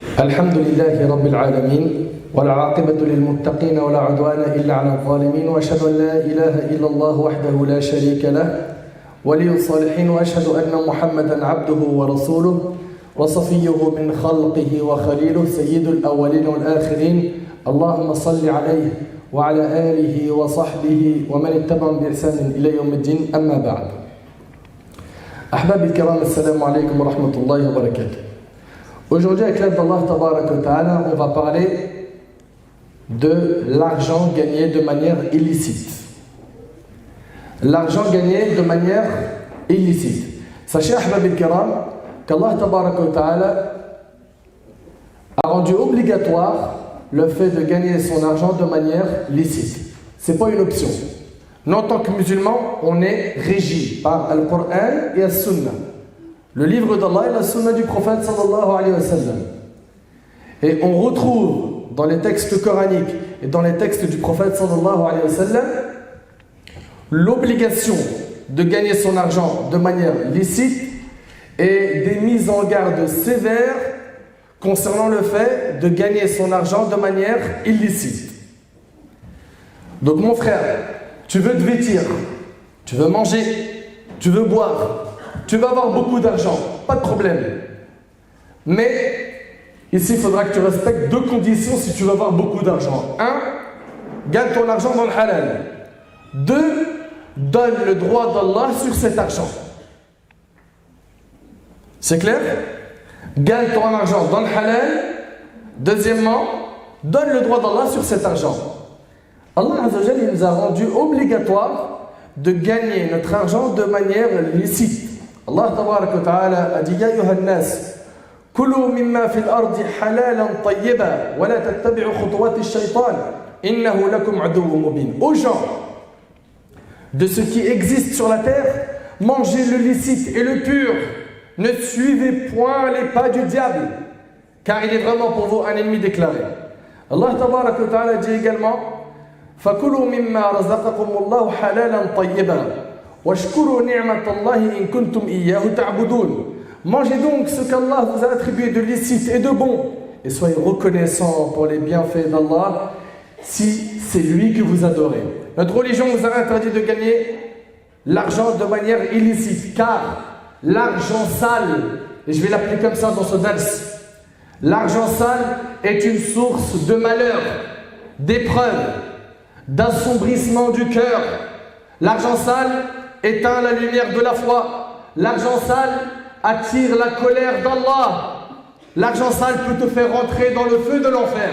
الحمد لله رب العالمين والعاقبة للمتقين ولا عدوان إلا على الظالمين وأشهد أن لا إله إلا الله وحده لا شريك له ولي الصالحين وأشهد أن محمدا عبده ورسوله وصفيه من خلقه وخليله سيد الأولين والآخرين اللهم صل عليه وعلى آله وصحبه ومن اتبعهم بإحسان إلى يوم الدين أما بعد أحبابي الكرام السلام عليكم ورحمة الله وبركاته. Aujourd'hui, avec l'aide d'Allah Tabarak wa Ta'ala, on va parler de l'argent gagné de manière illicite. L'argent gagné de manière illicite. Sachez, Ahbab al-Kiram, qu'Allah Tabarak wa Ta'ala a rendu obligatoire le fait de gagner son argent de manière licite. Ce n'est pas une option. Nous, en tant que musulmans, on est régi par Al-Qur'an et Al-Sunnah. Le livre d'Allah et la sunna du prophète sallallahu alayhi wa sallam. Et on retrouve dans les textes coraniques et dans les textes du prophète sallallahu alayhi wa sallam l'obligation de gagner son argent de manière licite et des mises en garde sévères concernant le fait de gagner son argent de manière illicite. Donc mon frère, tu veux te vêtir, tu veux manger, tu veux boire, tu vas avoir beaucoup d'argent, pas de problème. Mais ici, il faudra que tu respectes deux conditions si tu veux avoir beaucoup d'argent. 1, gagne ton argent dans le halal. 2, donne le droit d'Allah sur cet argent. C'est clair? Gagne ton argent dans le halal. Deuxièmement, donne le droit d'Allah sur cet argent. Allah Azza wa Jalla nous a rendu obligatoire de gagner notre argent de manière licite. Allah Tabarak wa Ta'ala a dit Ya ayyuhan nas kulu mimma fil ardi halalan tayyiba wa la tattabi'u khutuwati ash-shaytan innahu lakum aduwwun mubin. Aux gens de ce qui existe sur la terre, mangez le licite et le pur. Ne suivez point les pas du diable, car il est vraiment pour vous un ennemi déclaré. Allah Tabarak wa Ta'ala dit également fakulu mimma razaqakumullahu halalan tayyiba. Mangez donc ce qu'Allah vous a attribué de licite et de bon et soyez reconnaissants pour les bienfaits d'Allah si c'est lui que vous adorez. Notre religion vous a interdit de gagner l'argent de manière illicite car l'argent sale, et je vais l'appeler comme ça dans ce dars, l'argent sale est une source de malheur, d'épreuve, d'assombrissement du cœur. L'argent sale éteint la lumière de la foi. L'argent sale attire la colère d'Allah. L'argent sale peut te faire rentrer dans le feu de l'enfer.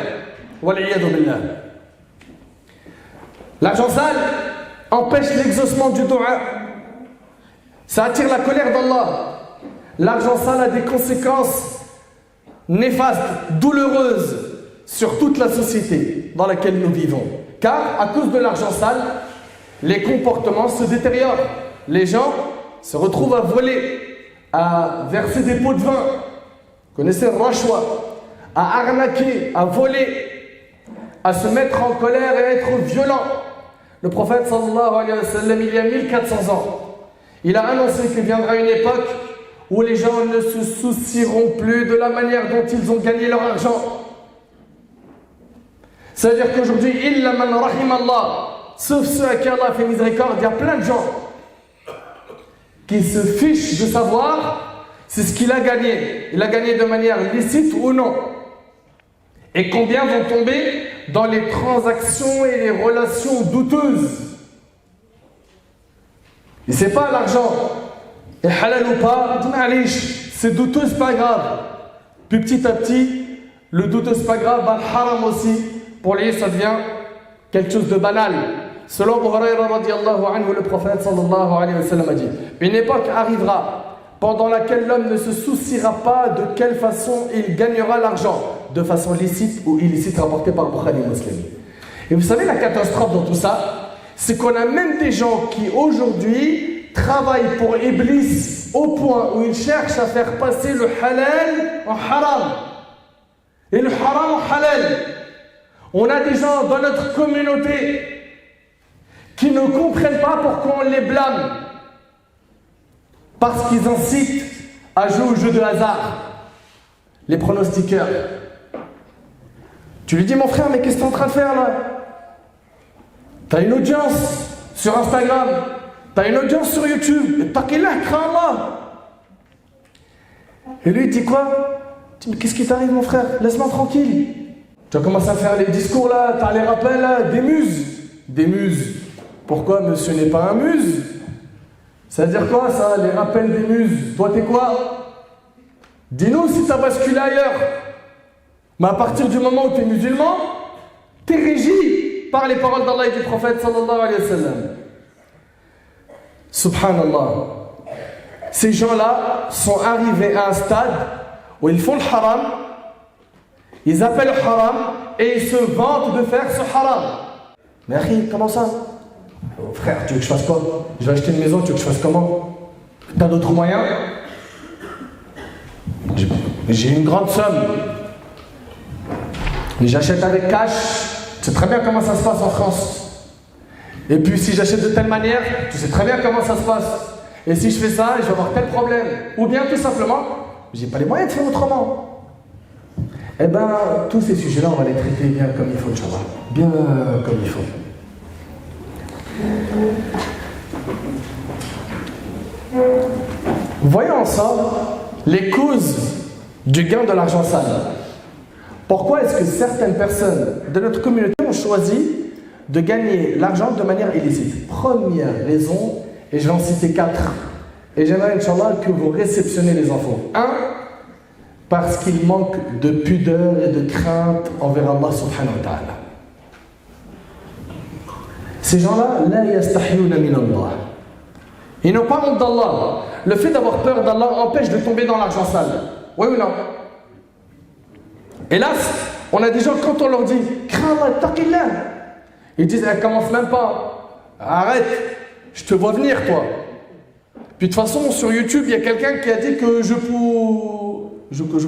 Wal'iyadu billah. L'argent sale empêche l'exaucement du dua. Ça attire la colère d'Allah. L'argent sale a des conséquences néfastes, douloureuses sur toute la société dans laquelle nous vivons. Car à cause de l'argent sale, les comportements se détériorent. Les gens se retrouvent à voler, à verser des pots de vin. Vous connaissez le rachwa, à arnaquer, à voler, à se mettre en colère et à être violent. Le prophète sallallahu alayhi wa sallam, il y a 1400 ans, il a annoncé qu'il viendra une époque où les gens ne se soucieront plus de la manière dont ils ont gagné leur argent. C'est-à-dire qu'aujourd'hui, illa man rahim Allah, sauf ceux à qui Allah fait miséricorde, il y a plein de gens qui se fichent de savoir c'est ce qu'il a gagné. Il a gagné de manière licite ou non. Et combien vont tomber dans les transactions et les relations douteuses. Et c'est pas l'argent est halal ou pas, c'est douteux, c'est pas grave. Puis petit à petit, le douteux c'est pas grave, le haram aussi, pour lui ça devient quelque chose de banal. Selon Abu Hurayra radiallahu anhu, le prophète sallallahu alayhi wa sallam a dit une époque arrivera pendant laquelle l'homme ne se souciera pas de quelle façon il gagnera l'argent, de façon licite ou illicite, rapporté par Bukhari Muslim. Et vous savez la catastrophe dans tout ça, c'est qu'on a même des gens qui aujourd'hui travaillent pour Iblis au point où ils cherchent à faire passer le halal en haram et le haram en halal. On a des gens dans notre communauté qui ne comprennent pas pourquoi on les blâme. Parce qu'ils incitent à jouer au jeu de hasard. les pronostiqueurs. Tu lui dis, mon frère, mais qu'est-ce que tu es en train de faire là? Tu as une audience sur Instagram, tu as une audience sur YouTube, et taqillah, crains Allah. Et lui, il dit quoi? Il dit, mais qu'est-ce qui t'arrive, mon frère? Laisse-moi tranquille. Tu vas commencer à faire les discours là, tu as les rappels là, des muses. Des muses. Pourquoi monsieur n'est pas un muse? Ça veut dire quoi ça, les rappels des muses? Toi, t'es quoi? Dis-nous si tu as basculé ailleurs. Mais à partir du moment où tu es musulman, tu es régi par les paroles d'Allah et du prophète sallallahu alayhi wa sallam. Subhanallah. Ces gens-là sont arrivés à un stade où ils font le haram, ils appellent le haram et ils se vantent de faire ce haram. Mais Akhi, comment ça? Oh, frère, tu veux que je fasse quoi? Je vais acheter une maison, tu veux que je fasse comment? T'as d'autres moyens? J'ai une grande somme. Mais j'achète avec cash. Tu sais très bien comment ça se passe en France. Et puis si j'achète de telle manière, tu sais très bien comment ça se passe. Et si je fais ça, je vais avoir tel problème. Ou bien tout simplement, j'ai pas les moyens de faire autrement. Eh ben, tous ces sujets-là, on va les traiter bien comme il faut, Inch'Allah. Bien comme il faut. Voyons ensemble les causes du gain de l'argent sale. Pourquoi est-ce que certaines personnes de notre communauté ont choisi de gagner l'argent de manière illicite? Première raison, et je vais en citer 4. Et j'aimerais, Inch'Allah, que vous réceptionnez les enfants. 1. Parce qu'il manque de pudeur et de crainte envers Allah subhanahu wa ta'ala. Ces gens-là, la yastahyuna min Allah. Ils n'ont pas honte d'Allah. Le fait d'avoir peur d'Allah empêche de tomber dans l'argent sale. Oui ou non? Hélas, on a des gens, quand on leur dit crains Allah, taqillah, ils disent elle commence même pas. Arrête, je te vois venir toi. Puis de toute façon, sur YouTube, il y a quelqu'un qui a dit que je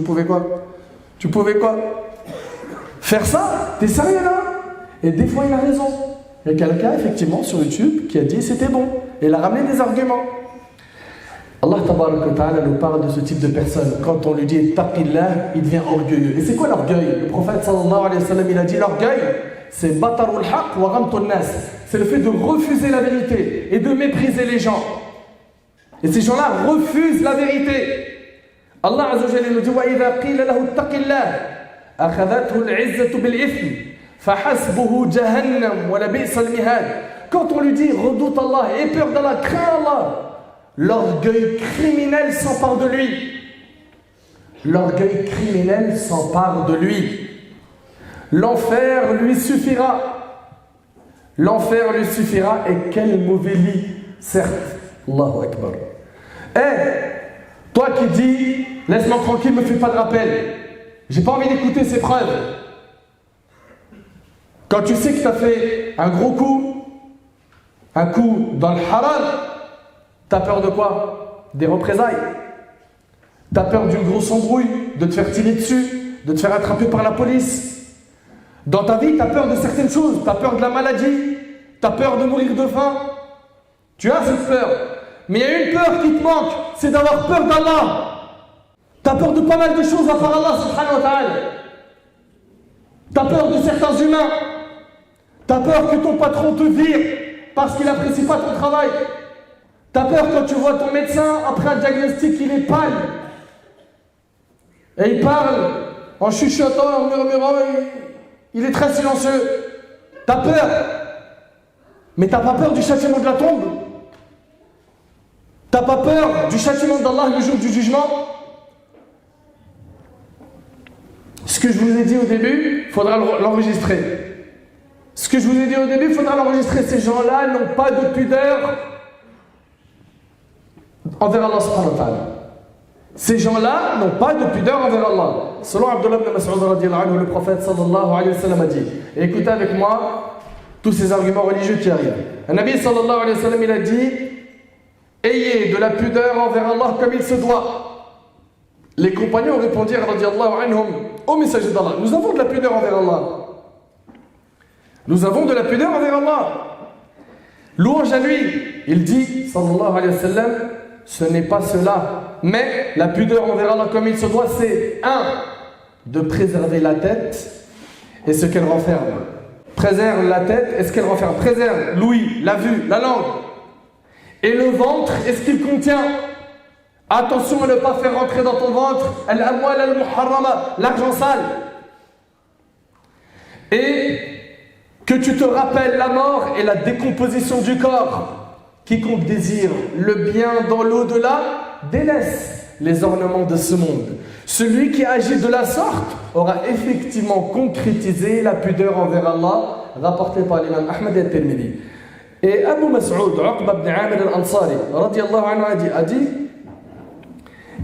pouvais quoi? Tu pouvais quoi? Faire ça? T'es sérieux là? Et des fois, il a raison. Il y a quelqu'un, effectivement, sur YouTube qui a dit c'était bon. Et il a ramené des arguments. Allah tabaraka wa ta'ala nous parle de ce type de personne. Quand on lui dit taqillah, il devient orgueilleux. Et c'est quoi l'orgueil? Le prophète sallallahu alayhi wa sallam, il a dit l'orgueil, c'est batarul haq wa ghamtun nas. C'est le fait de refuser la vérité et de mépriser les gens. Et ces gens-là refusent la vérité. Allah azza wa jalla nous dit wa idha qila lahu taqillah akhadhathu al-'izzatu bil-ithm fahasbuhu jahannam wa la bi'sa al-mihad. Quand on lui dit redoute Allah, aie peur d'Allah, crains Allah, l'orgueil criminel s'empare de lui. L'orgueil criminel s'empare de lui. L'enfer lui suffira. L'enfer lui suffira et quel mauvais lit, certes. Allahu Akbar. Toi qui dis, laisse-moi tranquille, me fais pas de rappel. J'ai pas envie d'écouter ces preuves. Quand tu sais que tu as fait un gros coup, un coup dans le haram, t'as peur de quoi? Des représailles. T'as peur d'une grosse embrouille, de te faire tirer dessus, de te faire attraper par la police. Dans ta vie, t'as peur de certaines choses. T'as peur de la maladie, t'as peur de mourir de faim. Tu as cette peur. Mais il y a une peur qui te manque, c'est d'avoir peur d'Allah. T'as peur de pas mal de choses à part Allah subhanahu wa ta'ala. T'as peur de certains humains. T'as peur que ton patron te vire parce qu'il n'apprécie pas ton travail. T'as peur quand tu vois ton médecin, après un diagnostic, il est pâle. Et il parle en chuchotant, en murmurant, il est très silencieux. T'as peur. Mais t'as pas peur du châtiment de la tombe? T'as pas peur du châtiment d'Allah le jour du jugement? Ce que je vous ai dit au début, il faudra l'enregistrer. Ce que je vous ai dit au début, il faudra l'enregistrer. Ces gens-là n'ont pas de pudeur envers Allah subhanahu wa ta'ala. Ces gens-là n'ont pas de pudeur envers Allah. Selon Abdullah ibn Mas'ud radiyallahu anhu, le prophète sallallahu alayhi wa sallam a dit, et écoutez avec moi tous ces arguments religieux qui arrivent. Un Nabi sallallahu alayhi wa sallam, il a dit, ayez de la pudeur envers Allah comme il se doit. Les compagnons répondirent radiyallahu anhum, ô messager d'Allah, nous avons de la pudeur envers Allah. Nous avons de la pudeur envers Allah. Louange à lui. Il dit, sallallahu alayhi wa sallam, ce n'est pas cela. Mais la pudeur envers Allah comme il se doit, c'est 1. de préserver la tête et ce qu'elle renferme. Préserve la tête et ce qu'elle renferme. Préserve l'ouïe, la vue, la langue. Et le ventre et ce qu'il contient. Attention à ne pas faire rentrer dans ton ventre al-amwal al-muharrama, l'argent sale. Et que tu te rappelles la mort et la décomposition du corps. Quiconque désire le bien dans l'au-delà, délaisse les ornements de ce monde. Celui qui agit de la sorte aura effectivement concrétisé la pudeur envers Allah, rapporté par l'imam Ahmad et al-Tirmidhi. Et Abu Mas'ud, Uqba ibn Amir al-Ansari, radiyallahu anhu, a dit,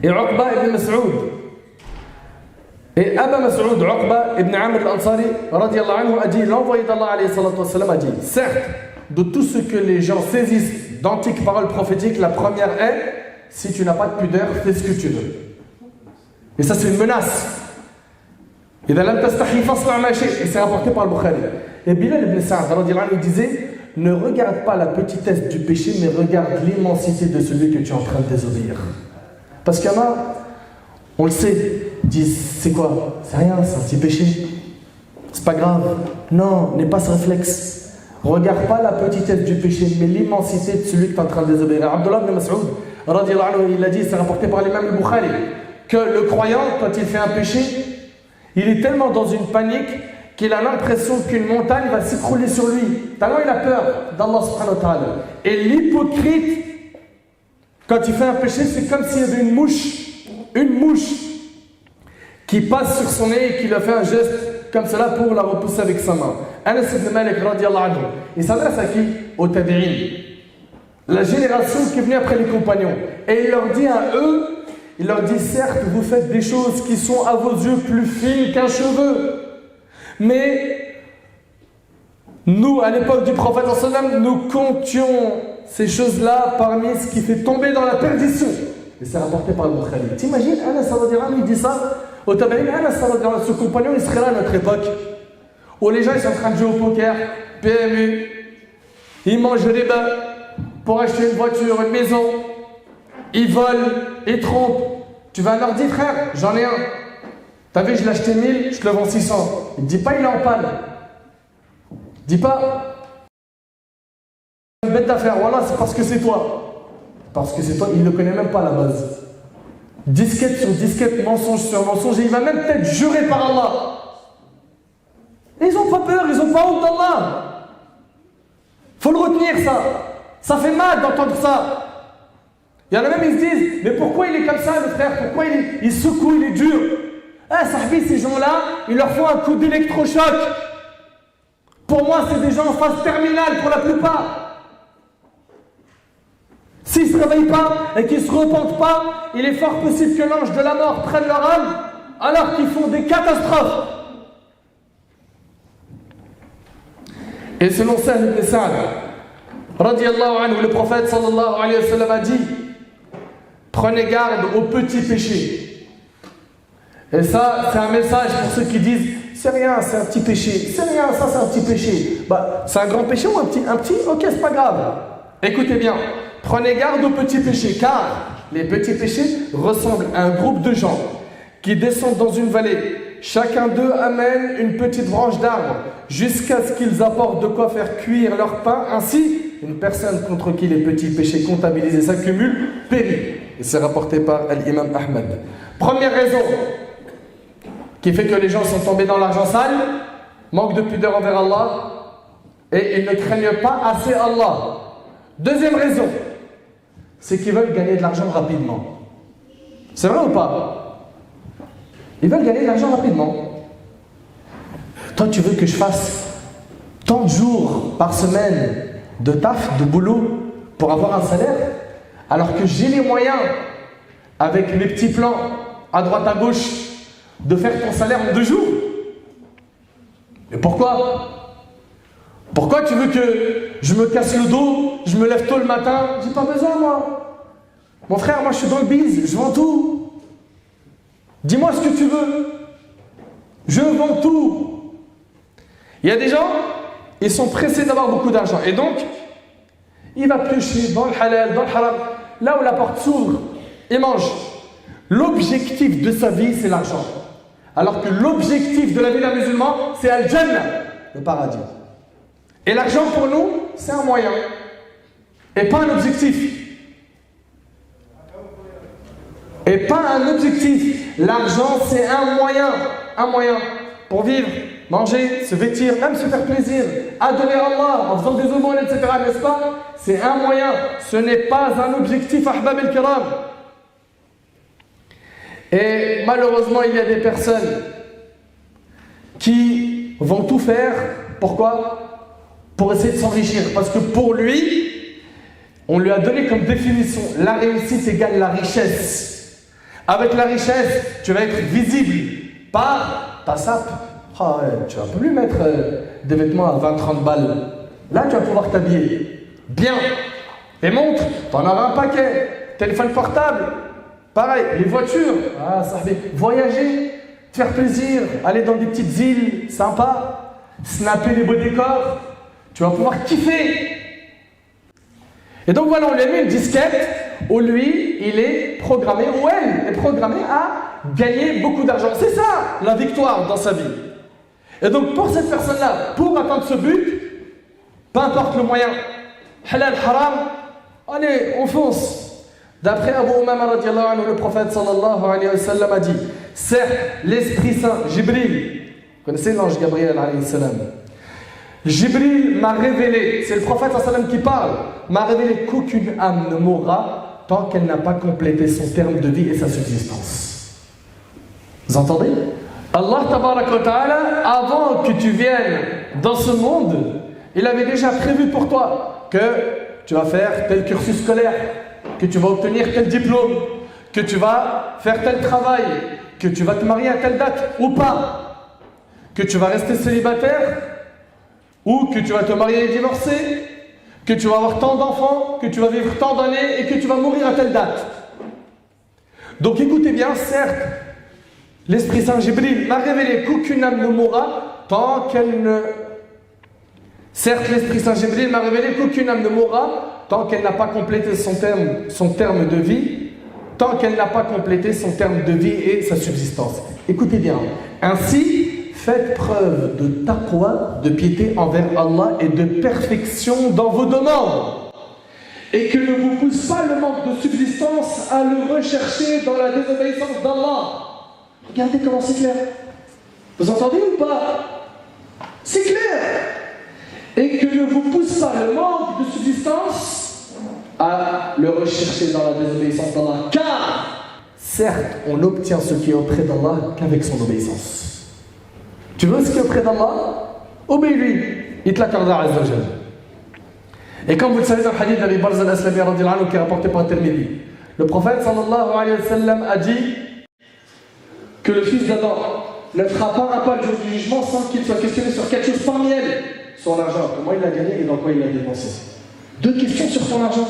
et Uqba ibn Mas'ud, et Abu Mas'ud, Uqba ibn Amir al-Ansari, radiyallahu anhu, a dit, l'envoyé d'Allah alayhi salatu wassalam a dit, certes, de tout ce que les gens saisissent d'antiques paroles prophétiques, la première est, si tu n'as pas de pudeur, fais ce que tu veux. Et ça, c'est une menace. Et c'est rapporté par le Bukhari. Et Bilal ibn Sa'd il disait, ne regarde pas la petitesse du péché, mais regarde l'immensité de celui que tu es en train de désobéir. Parce qu'il y en a, on le sait, disent, c'est quoi? C'est rien, c'est un petit péché. C'est pas grave. Non, n'aie pas ce réflexe. Regarde pas la petitesse du péché, mais l'immensité de celui que tu es en train de désobéir. Abdullah ibn Mas'ud, il a dit, c'est rapporté par l'imam al-Bukhari, que le croyant, quand il fait un péché, il est tellement dans une panique qu'il a l'impression qu'une montagne va s'écrouler sur lui. Tellement il a peur d'Allah subhanahu wa ta'ala. Et l'hypocrite, quand il fait un péché, c'est comme s'il y avait une mouche qui passe sur son nez et qui lui fait un geste comme cela pour la repousser avec sa main. Anas ibn Malik radiyallahu anhu, il s'adresse à qui? Aux tabi'in, la génération qui est venue après les compagnons. Et il leur dit à eux, il leur dit, certes, vous faites des choses qui sont à vos yeux plus fines qu'un cheveu. Mais nous, à l'époque du prophète, nous comptions ces choses-là parmi ce qui fait tomber dans la perdition. Et c'est rapporté par le Bukhari. T'imagines, Anas il dit ça au tabi'in, Anas, ce compagnon, il serait là à notre époque, où les gens ils sont en train de jouer au poker, PMU, ils mangent des bains pour acheter une voiture, une maison, ils volent, ils trompent. Tu veux un ordi, frère? J'en ai un. T'as vu, je l'ai acheté 1000, je te le vends 600. Il ne dit pas, il est en panne. Dis pas, une bête d'affaires, voilà, c'est parce que c'est toi. Parce que c'est toi, il ne le connaît même pas à la base. Disquette sur disquette, mensonge sur mensonge, et il va même peut-être jurer par Allah. Et ils n'ont pas peur, ils n'ont pas honte d'Allah. Faut le retenir, ça. Ça fait mal d'entendre ça. Il y en a même, ils se disent, mais pourquoi il est comme ça, le frère? Pourquoi il secoue, il est dur? Sahbi, ces gens-là, il leur faut un coup d'électrochoc. Pour moi, c'est des gens en phase terminale pour la plupart. S'ils ne se réveillent pas et qu'ils ne se repentent pas, il est fort possible que l'ange de la mort prenne leur âme alors qu'ils font des catastrophes. Et selon Sahl ibn Sa'd, radiyallahu anhu, le prophète sallallahu alayhi wa sallam a dit, prenez garde aux petits péchés. Et ça, c'est un message pour ceux qui disent, c'est rien, c'est un petit péché. C'est rien, ça c'est un petit péché. C'est un grand péché ou un petit? Ok, c'est pas grave. Écoutez bien, prenez garde aux petits péchés, car les petits péchés ressemblent à un groupe de gens qui descendent dans une vallée. Chacun d'eux amène une petite branche d'arbre jusqu'à ce qu'ils apportent de quoi faire cuire leur pain. Ainsi, une personne contre qui les petits péchés comptabilisés s'accumulent périt. Et c'est rapporté par l'imam Ahmad. Première raison qui fait que les gens sont tombés dans l'argent sale, manque de pudeur envers Allah, et ils ne craignent pas assez Allah. Deuxième raison, c'est qu'ils veulent gagner de l'argent rapidement. C'est vrai ou pas? Ils veulent gagner de l'argent rapidement. Toi, tu veux que je fasse tant de jours par semaine de taf, de boulot, pour avoir un salaire, alors que j'ai les moyens, avec mes petits plans à droite à gauche, de faire ton salaire en 2 jours. Mais pourquoi? Pourquoi tu veux que je me casse le dos, je me lève tôt le matin? J'ai pas besoin, moi. Mon frère, moi je suis dans le biz, je vends tout. Dis-moi ce que tu veux. Je vends tout. Il y a des gens, ils sont pressés d'avoir beaucoup d'argent. Et donc, il va piocher dans le halal, dans le haram. Là où la porte s'ouvre, il mange. L'objectif de sa vie, c'est l'argent. Alors que l'objectif de la vie d'un musulman, c'est Al-Jannah, le paradis. Et l'argent pour nous, c'est un moyen. Et pas un objectif. Et pas un objectif. L'argent, c'est un moyen. Un moyen pour vivre, manger, se vêtir, même se faire plaisir, adorer Allah en faisant des aumônes, etc. N'est-ce pas? C'est un moyen. Ce n'est pas un objectif, ahbab el-kiram. Et malheureusement, il y a des personnes qui vont tout faire. Pourquoi? Pour essayer de s'enrichir. Parce que pour lui, on lui a donné comme définition, la réussite égale la richesse. Avec la richesse, tu vas être visible par ta sape. Ah ouais, tu vas plus mettre des vêtements à 20-30 balles. Là, tu vas pouvoir t'habiller bien. Les montres, tu en auras un paquet. Téléphone portable, pareil. Les voitures, ça fait voyager, te faire plaisir, aller dans des petites îles sympas, snapper les beaux décors. Tu vas pouvoir kiffer. Et donc voilà, on lui a mis une disquette où lui, il est programmé, ou elle est programmée à gagner beaucoup d'argent. C'est ça, la victoire dans sa vie. Et donc pour cette personne-là, pour atteindre ce but, peu importe le moyen, halal, haram, allez, on fonce. D'après Abu Umama radiallahu anhu, le prophète sallallahu alayhi wa sallam a dit, certes, l'Esprit Saint, Jibril, vous connaissez l'ange Gabriel alayhi salam, Jibril m'a révélé, c'est le prophète sallallahu alayhi wa sallam qui parle, m'a révélé qu'aucune âme ne mourra tant qu'elle n'a pas complété son terme de vie et sa subsistance. Vous entendez? Allah tabaraka wa ta'ala, avant que tu viennes dans ce monde, il avait déjà prévu pour toi que tu vas faire tel cursus scolaire, que tu vas obtenir tel diplôme, que tu vas faire tel travail, que tu vas te marier à telle date ou pas, que tu vas rester célibataire ou que tu vas te marier et divorcer, que tu vas avoir tant d'enfants, que tu vas vivre tant d'années et que tu vas mourir à telle date. Donc écoutez bien, certes, l'Esprit Saint Jibril m'a révélé qu'aucune âme ne mourra tant qu'elle ne... Certes, l'Esprit Saint Jibril m'a révélé qu'aucune âme ne mourra tant qu'elle n'a pas complété son terme de vie, tant qu'elle n'a pas complété son terme de vie et sa subsistance. Écoutez bien. Ainsi, faites preuve de taqwa, de piété envers Allah et de perfection dans vos demandes. Et que ne vous pousse pas le manque de subsistance à le rechercher dans la désobéissance d'Allah. Regardez comment c'est clair. Vous entendez ou pas? C'est clair. Et que ne vous pousse pas le manque de subsistance à le rechercher dans la désobéissance d'Allah. Car, certes, on n'obtient ce qui est auprès d'Allah qu'avec son obéissance. Tu veux ce qui est auprès d'Allah? Obéis-lui. Il te l'accordera Azza wa Jalla. Et comme vous le savez dans le hadith d'Abi Barza al-Aslami radhiyallahu anhu qui est rapporté par Tirmidhi, le prophète sallallahu alayhi wa sallam a dit que le fils d'Adam ne fera pas un pas le jour du jugement sans qu'il soit questionné sur quelque chose parmi elles. Son argent, comment il l'a gagné et dans quoi il l'a dépensé. Deux questions sur ton argent.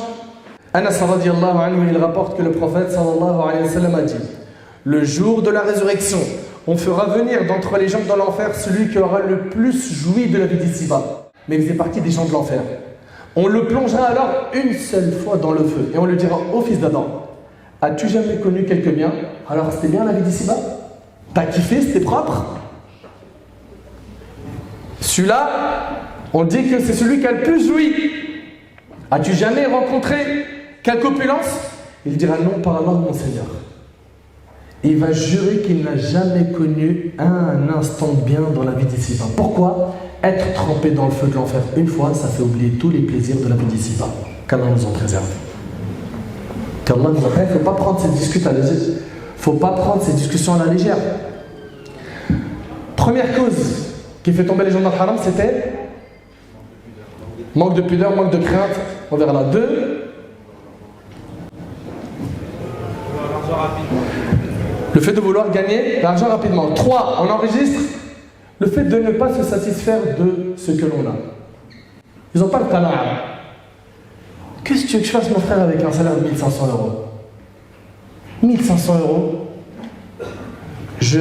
Anas radhiyallahu anhu, il rapporte que le prophète sallallahu alayhi wa sallam a dit: le jour de la résurrection, on fera venir d'entre les gens dans l'enfer celui qui aura le plus joui de la vie d'ici-bas. Mais il faisait partie des gens de l'enfer. On le plongera alors une seule fois dans le feu et on lui dira: ô fils d'Adam, as-tu jamais connu quelque bien? Alors c'était bien la vie d'ici-bas? T'as kiffé, c'était propre? Celui-là, on dit que c'est celui qui a le plus joui. As-tu jamais rencontré quelque opulence? Il dira: non, par Allah, mon Seigneur. Et il va jurer qu'il n'a jamais connu un instant de bien dans la vie d'ici-bas. Pourquoi? Être trempé dans le feu de l'enfer une fois, ça fait oublier tous les plaisirs de la vie d'ici-bas. Qu'Allah nous en préserve. Qu'Allah nous en préserve. Il ne faut pas prendre cette discussion à la légère. Faut pas prendre ces discussions à la légère. Première cause qui fait tomber les gens dans le haram, c'était manque de pudeur, manque de crainte. On verra là. 2, le fait de vouloir gagner l'argent rapidement. 3, on enregistre le fait de ne pas se satisfaire de ce que l'on a. Ils n'ont pas le qana'a. Qu'est-ce que tu veux que je fasse, mon frère, avec un salaire de 1500 euros? 1500 euros. Je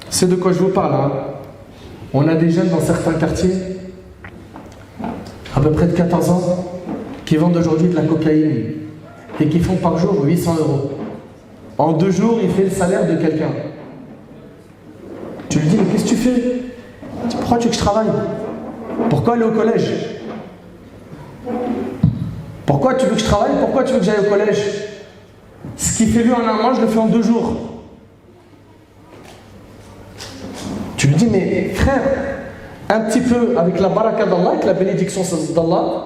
sais de quoi je vous parle. Hein. On a des jeunes dans certains quartiers, à peu près de 14 ans, qui vendent aujourd'hui de la cocaïne et qui font par jour 800 euros. En 2 jours, il fait le salaire de quelqu'un. Tu lui dis, mais qu'est-ce que tu fais? Il dit, pourquoi tu veux que je travaille? Pourquoi aller au collège? Pourquoi tu veux que je travaille? Pourquoi tu veux que j'aille au collège? Ce qu'il fait lui en un mois, je le fais en 2 jours. Tu lui dis, mais frère, un petit peu avec la baraka d'Allah, avec la bénédiction d'Allah,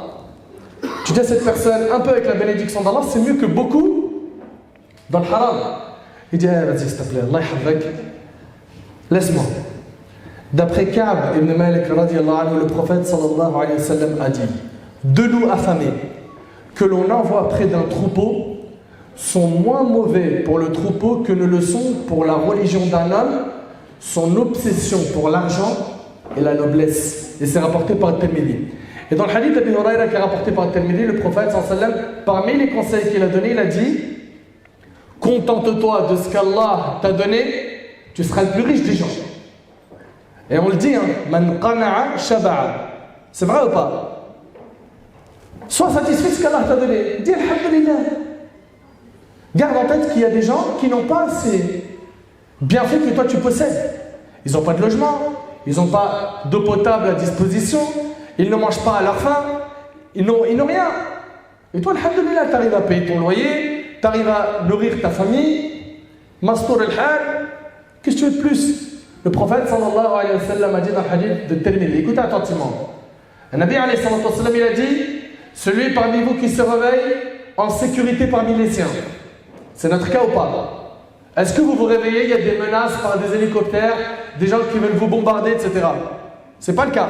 tu dis à cette personne, un peu avec la bénédiction d'Allah, c'est mieux que beaucoup dans le haram. Il dit, vas-y, s'il te plaît, Allah yahfazak, laisse-moi. D'après Ka'b ibn Malik, le prophète sallallahu alayhi wa sallam a dit, 2 loups affamés que l'on envoie près d'un troupeau sont moins mauvais pour le troupeau que ne le sont pour la religion d'un homme, son obsession pour l'argent et la noblesse. Et c'est rapporté par Tirmidhi. Et dans le hadith d'Abi Huraira qui est rapporté par Tirmidhi, le prophète sallallahu alayhi wa sallam, parmi les conseils qu'il a donnés, il a dit, contente-toi de ce qu'Allah t'a donné, tu seras le plus riche des gens. Et on le dit, man qana'a shaba'a. C'est vrai ou pas? Sois satisfait de ce qu'Allah t'a donné. Dis alhamdulillah. Garde en tête qu'il y a des gens qui n'ont pas ces bienfaits que toi tu possèdes. Ils n'ont pas de logement, ils n'ont pas d'eau potable à disposition, ils ne mangent pas à leur faim, ils n'ont rien. Et toi, alhamdulillah, tu arrives à payer ton loyer, tu arrives à nourrir ta famille, mastour al-hal. Qu'est-ce que tu veux de plus? Le prophète sallallahu alayhi wa sallam a dit dans le hadith de Tirmidhi, écoutez attentivement. Le Nabi alayhi wa sallam, il a dit, celui parmi vous qui se réveille en sécurité parmi les siens. C'est notre cas ou pas? Est-ce que vous vous réveillez, il y a des menaces par des hélicoptères, des gens qui veulent vous bombarder, etc. C'est pas le cas.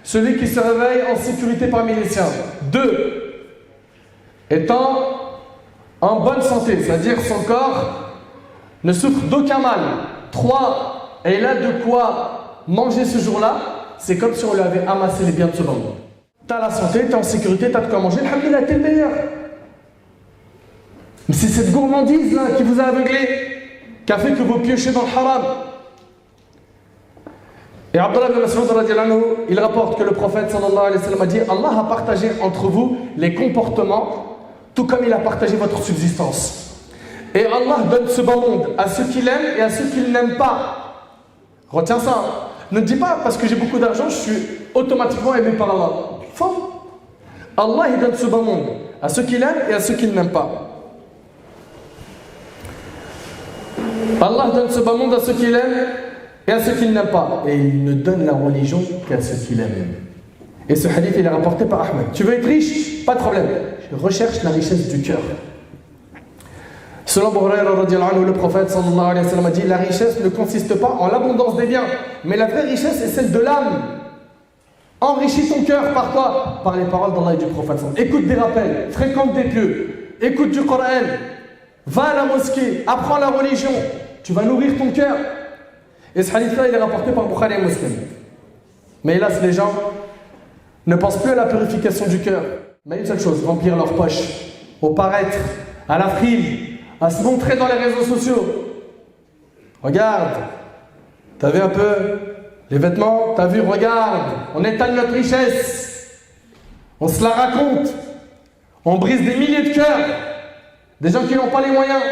Celui qui se réveille en sécurité parmi les siens. 2, étant en bonne santé, c'est-à-dire son corps ne souffre d'aucun mal. 3, et il a de quoi manger ce jour-là, c'est comme si on lui avait amassé les biens de ce monde. Tu as la santé, tu es en sécurité, tu as de quoi manger, alhamdulillah, tu es le meilleur. Mais c'est cette gourmandise là qui vous a aveuglé, qui a fait que vous piochez dans le haram. Et Abdullah ibn Mas'ud radiyallahu anhu, il rapporte que le prophète sallallahu alayhi wa sallam a dit, Allah a partagé entre vous les comportements, tout comme il a partagé votre subsistance. Et Allah donne ce bas monde à ceux qu'il aime et à ceux qu'il n'aime pas. Retiens ça. Ne dis pas parce que j'ai beaucoup d'argent, je suis automatiquement aimé par Allah. Faux. Allah il donne ce bas monde à ceux qu'il aime et à ceux qu'il n'aime pas. Allah donne ce bas monde à ceux qu'il aime et à ceux qu'il n'aime pas. Et il ne donne la religion qu'à ceux qu'il aime. Et ce hadith il est rapporté par Ahmed. Tu veux être riche? Pas de problème. Je recherche la richesse du cœur. Selon Abu Huraira radiyallahu anhu, le prophète sallallahu alayhi wa sallam a dit, la richesse ne consiste pas en l'abondance des biens, mais la vraie richesse est celle de l'âme. Enrichis ton cœur par quoi? Par les paroles d'Allah et du prophète. Écoute des rappels, fréquente des pieux, écoute du Coran, va à la mosquée, apprends la religion, tu vas nourrir ton cœur. Et ce hadith-là, il est rapporté par Bukhari et Muslim. Mais hélas, les gens ne pensent plus à la purification du cœur, mais une seule chose, remplir leurs poches, au paraître, à la frime, à se montrer dans les réseaux sociaux. Regarde, t'as vu un peu les vêtements? T'as vu, regarde, on étale notre richesse, on se la raconte, on brise des milliers de cœurs, des gens qui n'ont pas les moyens.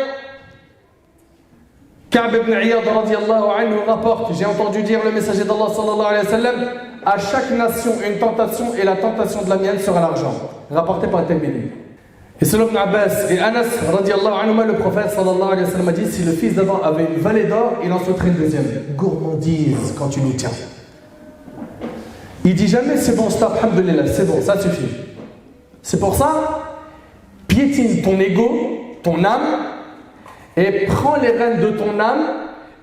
Ka'b ibn Iyad radiyallahu anhu rapporte, j'ai entendu dire le messager d'Allah sallallahu alayhi wa sallam, à chaque nation une tentation et la tentation de la mienne sera l'argent. Rapporté par Tirmidhi. Et selon Ibn Abbas et Anas radiyallahu anhu, le prophète sallallahu alayhi wa sallam a dit, si le fils d'Adam avait une vallée d'or, il en souhaiterait une deuxième. Gourmandise quand tu nous tiens. Il dit jamais c'est bon, stop, alhamdulillah, c'est bon, ça suffit. C'est pour ça, piétine ton ego, ton âme, et prends les rênes de ton âme,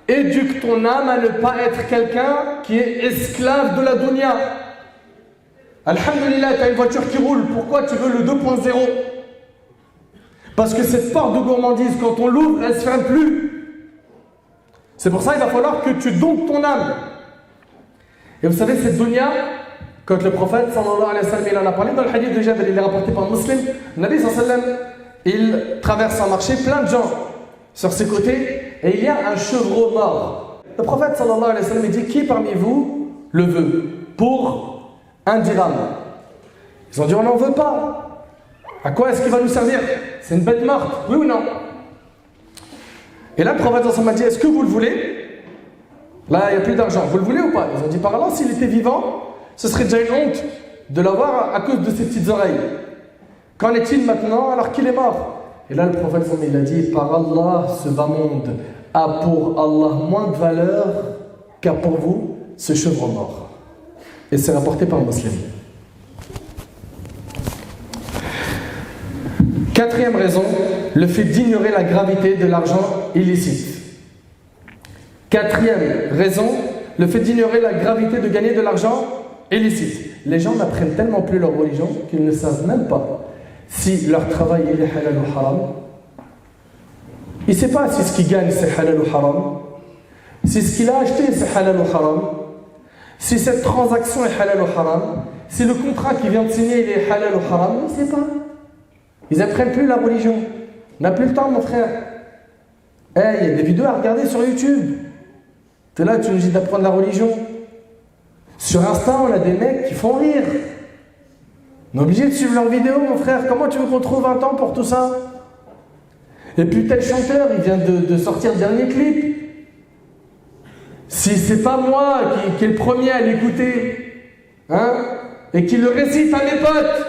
éduque ton âme à ne pas être quelqu'un qui est esclave de la dunya. Alhamdulillah, tu as une voiture qui roule, pourquoi tu veux le 2.0? Parce que cette porte de gourmandise, quand on l'ouvre, elle ne se ferme plus. C'est pour ça qu'il va falloir que tu domptes ton âme. Et vous savez, cette dunya, quand le prophète sallallahu alayhi wa sallam il en a parlé dans le hadith de Jabir, il est rapporté par un Muslim, le Nabi sallallahu alayhi wa sallam, il traverse un marché, plein de gens sur ses côtés, et il y a un chevreau mort. Le prophète sallallahu alayhi wa sallam il dit, qui parmi vous le veut pour 1 dirham? Ils ont dit, on n'en veut pas. À quoi est-ce qu'il va nous servir? C'est une bête morte, oui ou non? Et là, le prophète sallallahu alayhi wa sallam a dit, est-ce que vous le voulez? Là, il n'y a plus d'argent. Vous le voulez ou pas? Ils ont dit par Allah, s'il était vivant, ce serait déjà une honte de l'avoir à cause de ses petites oreilles. Qu'en est-il maintenant alors qu'il est mort? Et là, le prophète, il a dit, par Allah, ce bas monde a pour Allah moins de valeur qu'a pour vous ce chevreau mort. Et c'est rapporté par un musulman. Quatrième raison, le fait d'ignorer la gravité de l'argent illicite. Quatrième raison, le fait d'ignorer la gravité de gagner de l'argent illicite. Les gens n'apprennent tellement plus leur religion qu'ils ne savent même pas si leur travail il est halal ou haram. Il ne sait pas si ce qu'il gagne c'est halal ou haram, si ce qu'il a acheté c'est halal ou haram, si cette transaction est halal ou haram, si le contrat qu'il vient de signer il est halal ou haram, il ne sait pas. Ils n'apprennent plus la religion. On n'a plus le temps, mon frère. Il y a des vidéos à regarder sur YouTube. Tu es là, tu nous dis d'apprendre la religion. Sur Insta, on a des mecs qui font rire. On est obligé de suivre leurs vidéos, mon frère. Comment tu veux qu'on trouve un temps pour tout ça? Et puis tel chanteur, il vient de sortir le dernier clip. Si c'est pas moi qui est le premier à l'écouter, hein, et qui le récite à mes potes,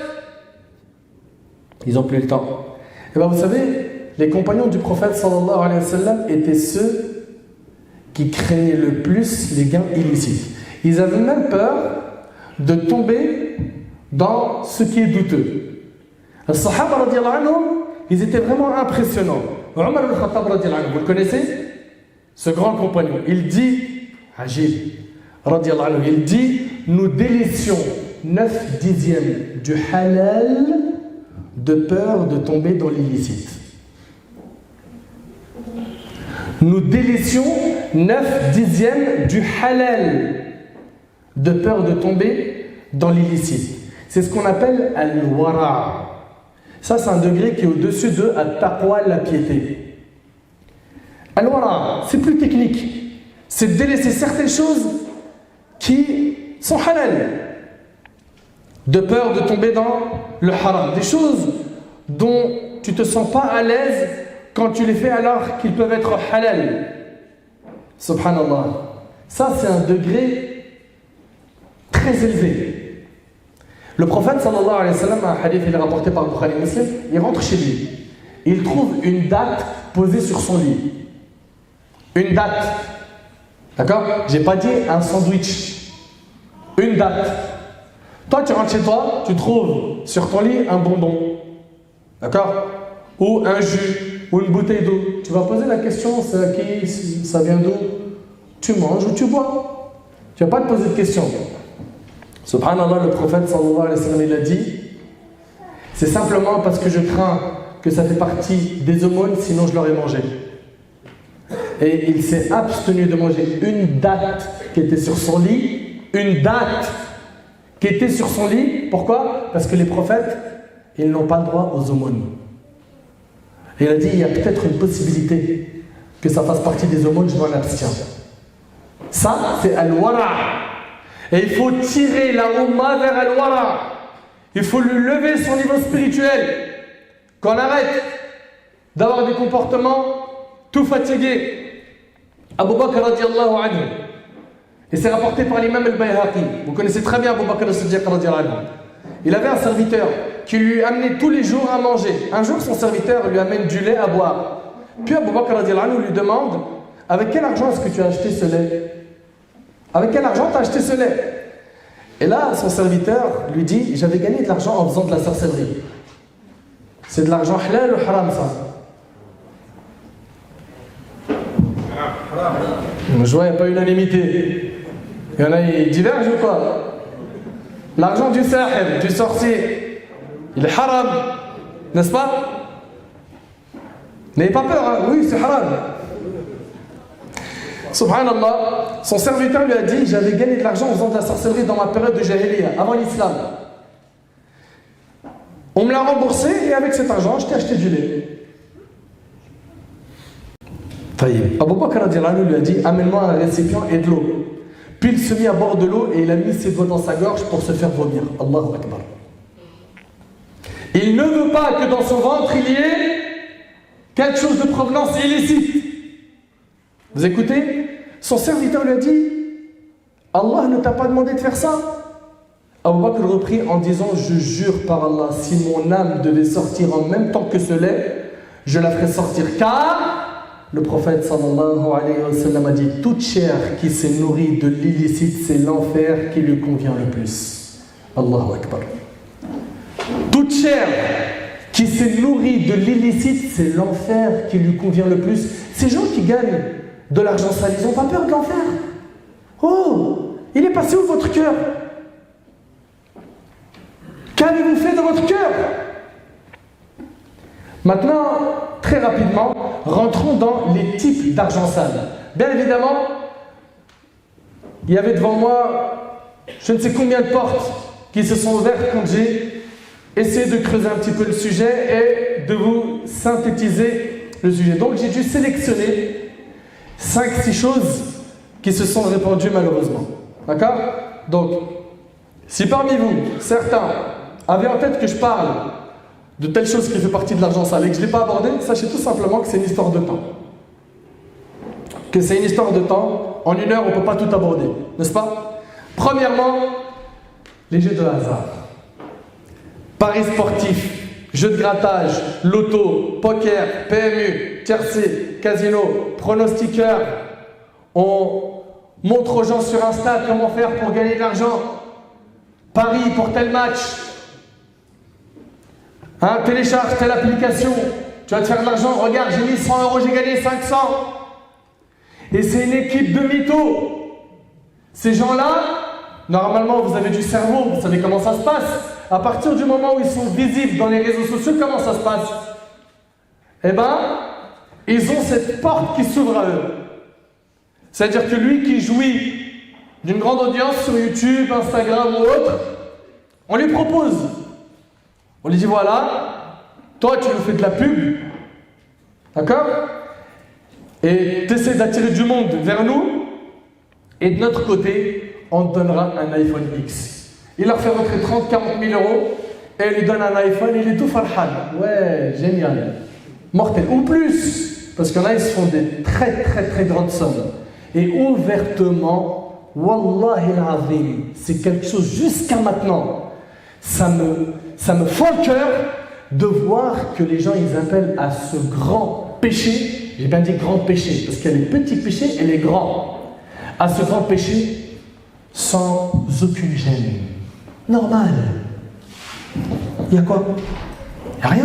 ils n'ont plus le temps. Et bien vous savez, les compagnons du prophète sallallahu alayhi wa sallam étaient ceux qui craignaient le plus les gains illicites. Ils avaient même peur de tomber dans ce qui est douteux. Les Sahaba radiyallahu anhum, ils étaient vraiment impressionnants. Omar al-Khattab radiyallahu anhu, vous le connaissez? Ce grand compagnon, il dit, Ajib radiyallahu anhu, il dit, nous délaissions 9/10 du halal de peur de tomber dans l'illicite. Nous délaissions 9/10 du halal de peur de tomber dans l'illicite. C'est ce qu'on appelle al-wara. Ça, c'est un degré qui est au-dessus de at-taqwa, la piété. Al-wara, c'est plus technique. C'est de délaisser certaines choses qui sont halal, de peur de tomber dans le haram. Des choses dont tu ne te sens pas à l'aise quand tu les fais alors qu'ils peuvent être halal. Subhanallah. Ça, c'est un degré très élevé. Le prophète sallallahu alayhi wa sallam, un hadith il est rapporté par Bukhari et Muslim, il rentre chez lui. Il trouve une date posée sur son lit. Une date. D'accord? J'ai pas dit un sandwich. Une date. Toi, tu rentres chez toi, tu trouves sur ton lit un bonbon. D'accord? Ou un jus, ou une bouteille d'eau. Tu vas poser la question, c'est qui? Ça vient d'où? Tu manges ou tu bois? Tu vas pas te poser de question. Subhanallah, le prophète sallallahu alayhi wa sallam, il a dit, c'est simplement parce que je crains que ça fait partie des aumônes, sinon je l'aurais mangé. Et il s'est abstenu de manger une date qui était sur son lit, une date qui était sur son lit. Pourquoi? Parce que les prophètes, ils n'ont pas le droit aux aumônes. Et il a dit, il y a peut-être une possibilité que ça fasse partie des aumônes, je m'en abstiens. Ça, c'est al-wara. Et il faut tirer la Ummah vers al-wara. Il faut lui lever son niveau spirituel. Qu'on arrête d'avoir des comportements tout fatigués. Abu Bakr radiallahu anhu. Et c'est rapporté par l'imam al-Bayhaqi. Vous connaissez très bien Abu Bakr as-Siddiq radiallahu anhu. Il avait un serviteur qui lui amenait tous les jours à manger. Un jour, son serviteur lui amène du lait à boire. Puis Abu Bakr radiallahu anhu lui demande, avec quel argent est-ce que tu as acheté ce lait? Avec quel argent tu as acheté ce lait? Et là, son serviteur lui dit, j'avais gagné de l'argent en faisant de la sorcellerie. C'est de l'argent halal ou haram, ça? Je vois, il n'y a pas unanimité. Il y en a, ils divergent ou quoi? L'argent du sahib, du sorcier, il est haram, n'est-ce pas? N'ayez pas peur, hein? Oui, c'est haram. Subhanallah, son serviteur lui a dit, j'avais gagné de l'argent en faisant de la sorcellerie dans ma période de jahiliya, avant l'islam. On me l'a remboursé et avec cet argent, je t'ai acheté du lait. Abu Bakr lui a dit, amène-moi un récipient et de l'eau. Puis il se mit à bord de l'eau et il a mis ses doigts dans sa gorge pour se faire vomir. Allahu Akbar. Il ne veut pas que dans son ventre il y ait quelque chose de provenance illicite. Vous écoutez? son serviteur lui a dit, Allah ne t'a pas demandé de faire ça. Abu Bakr reprit en disant, je jure par Allah, si mon âme devait sortir en même temps que ce lait, je la ferai sortir. Car le prophète sallallahu alayhi wa sallam a dit, toute chair qui s'est nourrie de l'illicite, c'est l'enfer qui lui convient le plus. Allahu Akbar. Toute chair qui s'est nourrie de l'illicite, c'est l'enfer qui lui convient le plus. Ces gens qui gagnent de l'argent sale, ils n'ont pas peur de l'enfer. Oh, il est passé où votre cœur? Qu'avez-vous fait de votre cœur? Maintenant, très rapidement, rentrons dans les types d'argent sale. Bien évidemment, il y avait devant moi je ne sais combien de portes qui se sont ouvertes quand j'ai essayé de creuser un petit peu le sujet et de vous synthétiser le sujet. Donc j'ai dû sélectionner 5-6 choses qui se sont répandues malheureusement. D'accord? Donc, si parmi vous, certains avaient en tête que je parle de telle chose qui fait partie de l'argent sale et que je ne l'ai pas abordé, sachez tout simplement que c'est une histoire de temps. Que c'est une histoire de temps. En une heure, on ne peut pas tout aborder, n'est-ce pas? Premièrement, les jeux de hasard. Paris sportifs, jeux de grattage, loto, poker, PMU, tiercé, casino, pronostiqueur. On montre aux gens sur Insta comment faire pour gagner de l'argent. Paris pour tel match. Hein, télécharge telle application, tu vas te faire de l'argent, regarde, j'ai mis 100 €, j'ai gagné 500. Et c'est une équipe de mythos. Ces gens-là, normalement vous avez du cerveau, vous savez comment ça se passe. À partir du moment où ils sont visibles dans les réseaux sociaux, comment ça se passe? Eh bien, ils ont cette porte qui s'ouvre à eux. C'est-à-dire que lui qui jouit d'une grande audience sur YouTube, Instagram ou autre, on lui propose. On lui dit voilà, toi tu nous fais de la pub, d'accord? Et tu essaies d'attirer du monde vers nous, et de notre côté, on te donnera un iPhone X. Il leur fait rentrer 30-40 000 €, et il lui donne un iPhone, il est tout farhad. Ouais, génial. Mortel. Ou plus, parce qu'il y en a, ils se font des très grandes sommes. Et ouvertement, Wallahi al-Azim, c'est quelque chose jusqu'à maintenant. Ça me fend le cœur de voir que les gens ils appellent à ce grand péché, j'ai bien dit grand péché, parce qu'il y a les petits péchés et les grands, à ce grand péché sans aucune gêne. Normal. Il y a quoi? Il n'y a rien.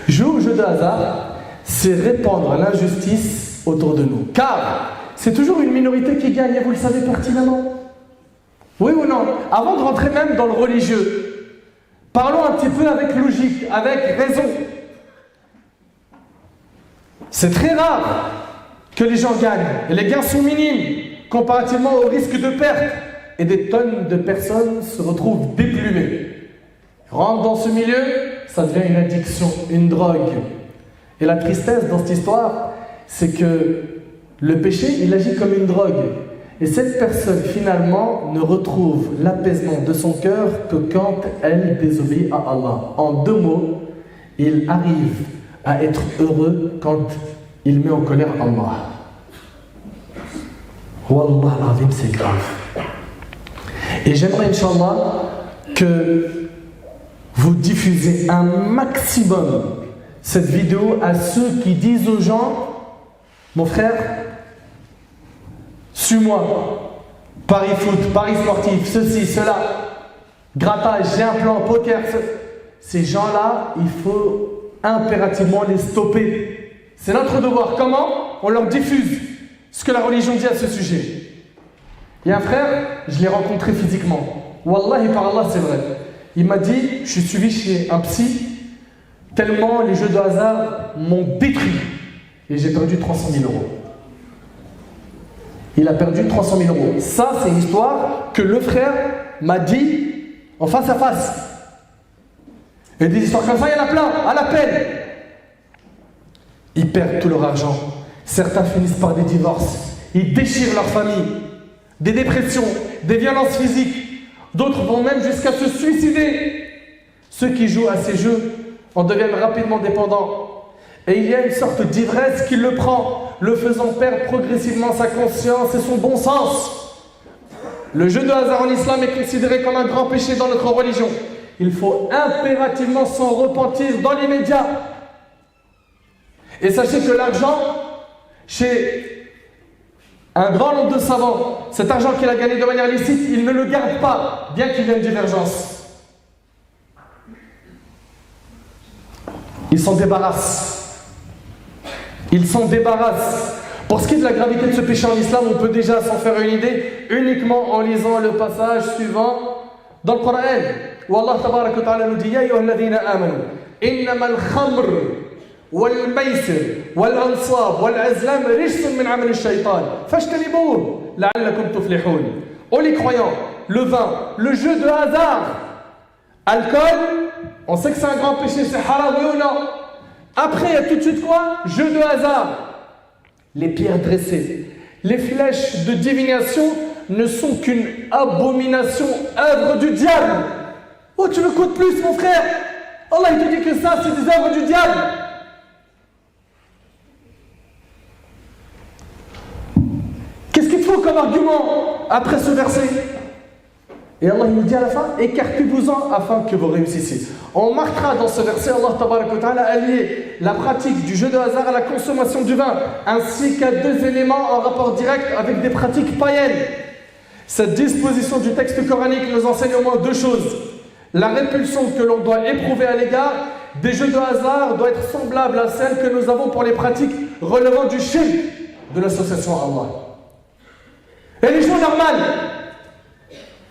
Jouer au jeu de hasard, c'est répandre l'injustice autour de nous. Car c'est toujours une minorité qui gagne, et vous le savez pertinemment. Oui ou non? Avant de rentrer même dans le religieux, parlons un petit peu avec logique, avec raison. C'est très rare que les gens gagnent, et les gains sont minimes comparativement au risque de perte. Et des tonnes de personnes se retrouvent déplumées. Rentrent dans ce milieu, ça devient une addiction, une drogue. Et la tristesse dans cette histoire, c'est que le péché, il agit comme une drogue. Et cette personne, finalement, ne retrouve l'apaisement de son cœur que quand elle désobéit à Allah. En 2 mots, il arrive à être heureux quand il met en colère Allah. Wallah al-Azim, c'est grave. Et j'aimerais, Inch'Allah, que vous diffusez un maximum cette vidéo à ceux qui disent aux gens, mon frère, suis-moi, Paris foot, Paris sportif, ceci, cela, grattage, j'ai un plan, poker. Ces gens-là, il faut impérativement les stopper. C'est notre devoir. Comment? On leur diffuse ce que la religion dit à ce sujet. Il y a un frère, je l'ai rencontré physiquement. Wallahi, par Allah, c'est vrai. Il m'a dit, je suis suivi chez un psy, tellement les jeux de hasard m'ont détruit. Et j'ai perdu 300 000 €. Il a perdu 300 000 €. Ça, c'est une histoire que le frère m'a dit en face à face. Et des histoires comme ça, il y en a plein, à l'appel. Ils perdent tout leur argent. Certains finissent par des divorces. Ils déchirent leur famille. Des dépressions, des violences physiques. D'autres vont même jusqu'à se suicider. Ceux qui jouent à ces jeux en deviennent rapidement dépendants. Et il y a une sorte d'ivresse qui le prend, le faisant perdre progressivement sa conscience et son bon sens. Le jeu de hasard en islam est considéré comme un grand péché dans notre religion. Il faut impérativement s'en repentir dans l'immédiat. Et sachez que l'argent, chez un grand nombre de savants, cet argent qu'il a gagné de manière licite, il ne le garde pas, bien qu'il y ait une divergence. Il s'en débarrasse. Il s'en débarrasse. Pour ce qui est de la gravité de ce péché en islam, on peut déjà s'en faire une idée uniquement en lisant le passage suivant dans le Coran, où Allah tabaraka wa ta'ala nous dit Ya ayyuha alladhina amanu innama al-khamr wal-maysir wal-ansab wal-azlam rijsun min amal ash-shaytan fajtanibuhu la'allakum tuflihun. Oh les croyants, le vin, le jeu de hasard, alcool, on sait que c'est un grand péché, c'est haram, oui ou non? Après, il y a tout de suite quoi? Jeu de hasard. Les pierres dressées, les flèches de divination ne sont qu'une abomination, œuvre du diable. Oh, tu me coûtes plus, mon frère. Allah, il te dit que ça, c'est des œuvres du diable. Qu'est-ce qu'il te faut comme argument après ce verset? Et Allah il nous dit à la fin, écartez-vous-en afin que vous réussissiez. On marquera dans ce verset, Allah tabaraka wa ta'ala a lié la pratique du jeu de hasard à la consommation du vin, ainsi qu'à deux éléments en rapport direct avec des pratiques païennes. Cette disposition du texte coranique nous enseigne au moins deux choses. La répulsion que l'on doit éprouver à l'égard des jeux de hasard doit être semblable à celle que nous avons pour les pratiques relevant du shirk, de l'association à Allah. Et les jeux normaux,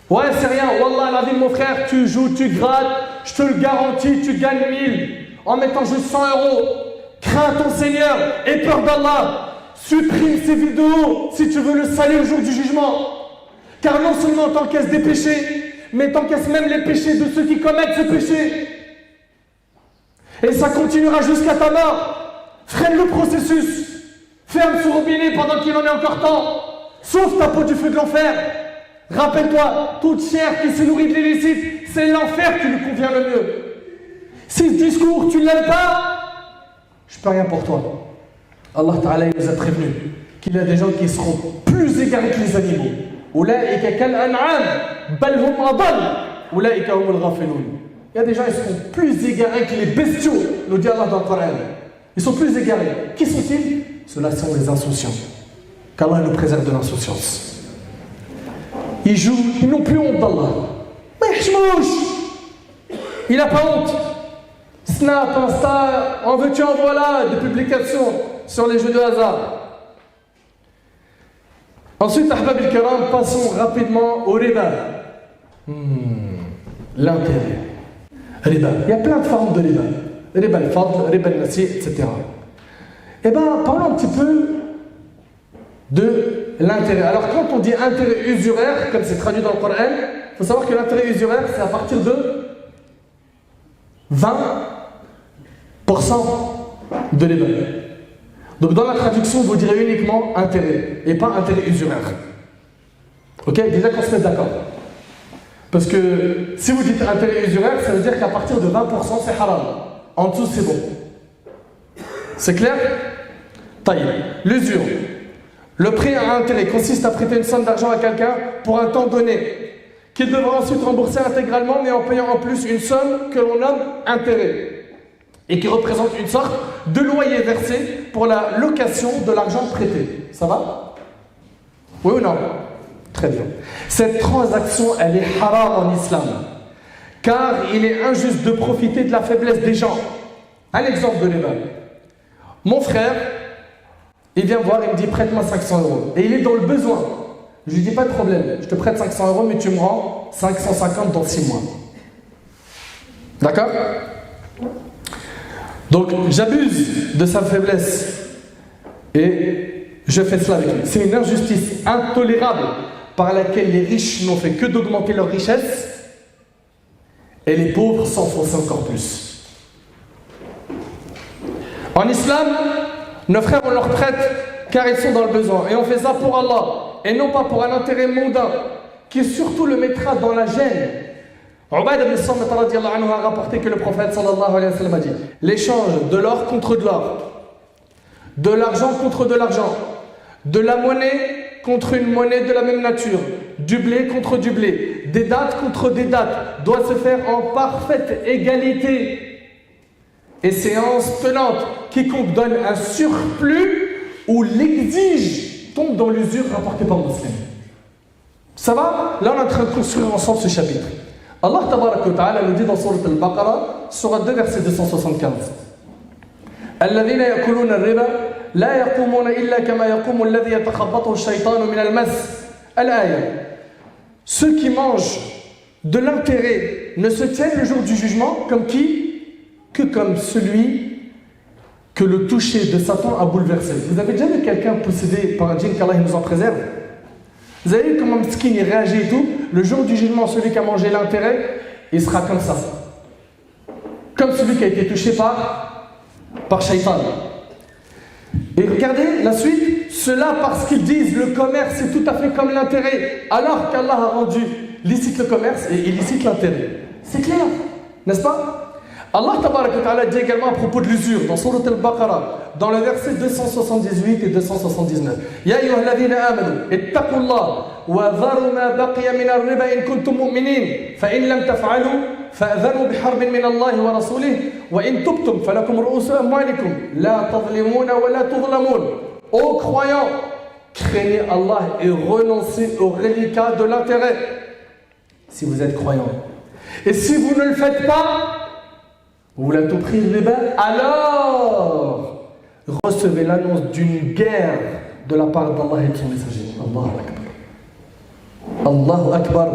ouais, c'est rien. Wallah, la vie, mon frère, tu joues, tu grattes, je te le garantis, tu gagnes 1000 en mettant juste 100 €. Crains ton Seigneur et peur d'Allah. Supprime ces vidéos si tu veux le salir le jour du jugement. Car non seulement t'encaisses des péchés, mais t'encaisses même les péchés de ceux qui commettent ce péché. Et ça continuera jusqu'à ta mort. Freine le processus. Ferme ce robinet pendant qu'il en est encore temps. Sauve ta peau du feu de l'enfer. Rappelle-toi, toute chair qui se nourrit de l'illicite, c'est l'enfer qui lui convient le mieux. Si ce discours, tu ne l'aimes pas, je ne peux rien pour toi. Allah Ta'ala nous a prévenu qu'il y a des gens qui seront plus égarés que les animaux. Ulaïka kal an'am, bal hum adall, ulaïka humul ghafilun. Il y a des gens qui seront plus égarés que les bestiaux, nous dit Allah dans le Coran. Ils sont plus égarés. Qui sont-ils? Ceux-là sont les insouciants. Qu'Allah nous préserve de l'insouciance. Ils jouent, ils n'ont plus honte d'Allah. Mais il n'a pas honte. Snap, Insta, en veux-tu, en voilà, des publications sur les jeux de hasard. Ensuite, Ahbab al-Kiram, passons rapidement au riba. L'intérêt. Riba. Il y a plein de formes de riba. Riba al-Fadl, riba al-Nasi, etc. Eh bien, parlons un petit peu de l'intérêt. Alors, quand on dit intérêt usuraire, comme c'est traduit dans le Coran, il faut savoir que l'intérêt usuraire, c'est à partir de 20% de riba. Donc, dans la traduction, vous direz uniquement intérêt et pas intérêt usuraire. Ok? Déjà qu'on se mette d'accord. Parce que si vous dites intérêt usuraire, ça veut dire qu'à partir de 20%, c'est haram. En dessous, c'est bon. C'est clair? Taïb. L'usure. Le prêt à intérêt consiste à prêter une somme d'argent à quelqu'un pour un temps donné, qu'il devra ensuite rembourser intégralement, mais en payant en plus une somme que l'on nomme intérêt, et qui représente une sorte de loyer versé pour la location de l'argent prêté. Ça va? Oui ou non? Très bien. Cette transaction, elle est haram en islam, car il est injuste de profiter de la faiblesse des gens. Un exemple de l'Ébat. Mon frère, il vient me voir, il me dit prête-moi 500 €. Et il est dans le besoin. Je lui dis pas de problème, je te prête 500 €, mais tu me rends 550 dans 6 mois. D'accord? Donc j'abuse de sa faiblesse et je fais cela avec lui. C'est une injustice intolérable par laquelle les riches n'ont fait que d'augmenter leur richesse et les pauvres s'enfoncent encore plus. En islam, nos frères, on leur prête car ils sont dans le besoin. Et on fait ça pour Allah et non pas pour un intérêt mondain qui surtout le mettra dans la gêne. Ubayd ibn Samit radiyallahu anhu a rapporté que le prophète sallallahu alayhi wa sallam a dit l'échange de l'or contre de l'or, de l'argent contre de l'argent, de la monnaie contre une monnaie de la même nature, du blé contre du blé, des dattes contre des dattes, doit se faire en parfaite égalité et séance tenante. Quiconque donne un surplus ou l'exige tombe dans l'usure rapportée par Muslim. Ça va? Là on est en train de construire ensemble ce chapitre. Allah tabaraka wa ta'ala nous dit dans Sourate Al-Baqarah, Sourate 2, verset 275. الذين يأكلون الربا لا يقومون إلا كما يقوم الذي يتخبطه الشيطان من المس. الآية. Ceux qui mangent de l'intérêt ne se tiennent le jour du jugement comme qui? Que comme celui que le toucher de Satan a bouleversé. Vous avez déjà vu quelqu'un possédé par un djinn, qu'Allah nous en préserve? Vous avez vu comment Mskin il réagit et tout? Le jour du jugement, celui qui a mangé l'intérêt, il sera comme ça. Comme celui qui a été touché par Shaitan. Et regardez la suite. Cela parce qu'ils disent le commerce est tout à fait comme l'intérêt, alors qu'Allah a rendu licite le commerce et illicite l'intérêt. C'est clair, n'est-ce pas? Allah tabaraka wa ta'ala dit également à propos de l'usure dans Sourate Al-Baqarah, dans le verset 278 et 279. Ya ayyuhalladhina amanu ittaqullah wa dharu ma baqiya min ar-riba in kuntum mu'minin fa in lam taf'alu fa'adhanu biharbin min Allah wa rasulih wa in tubtum falakum ru'usu amwalikum la tadhlimuna wa la tudhlamun. Ô croyants, craignez Allah et renoncez aux reliquats de l'intérêt si vous êtes croyants. Et si vous ne le faites pas, vous voulez tout prix le riba, alors recevez l'annonce d'une guerre de la part d'Allah et de son messager. Allahu Akbar.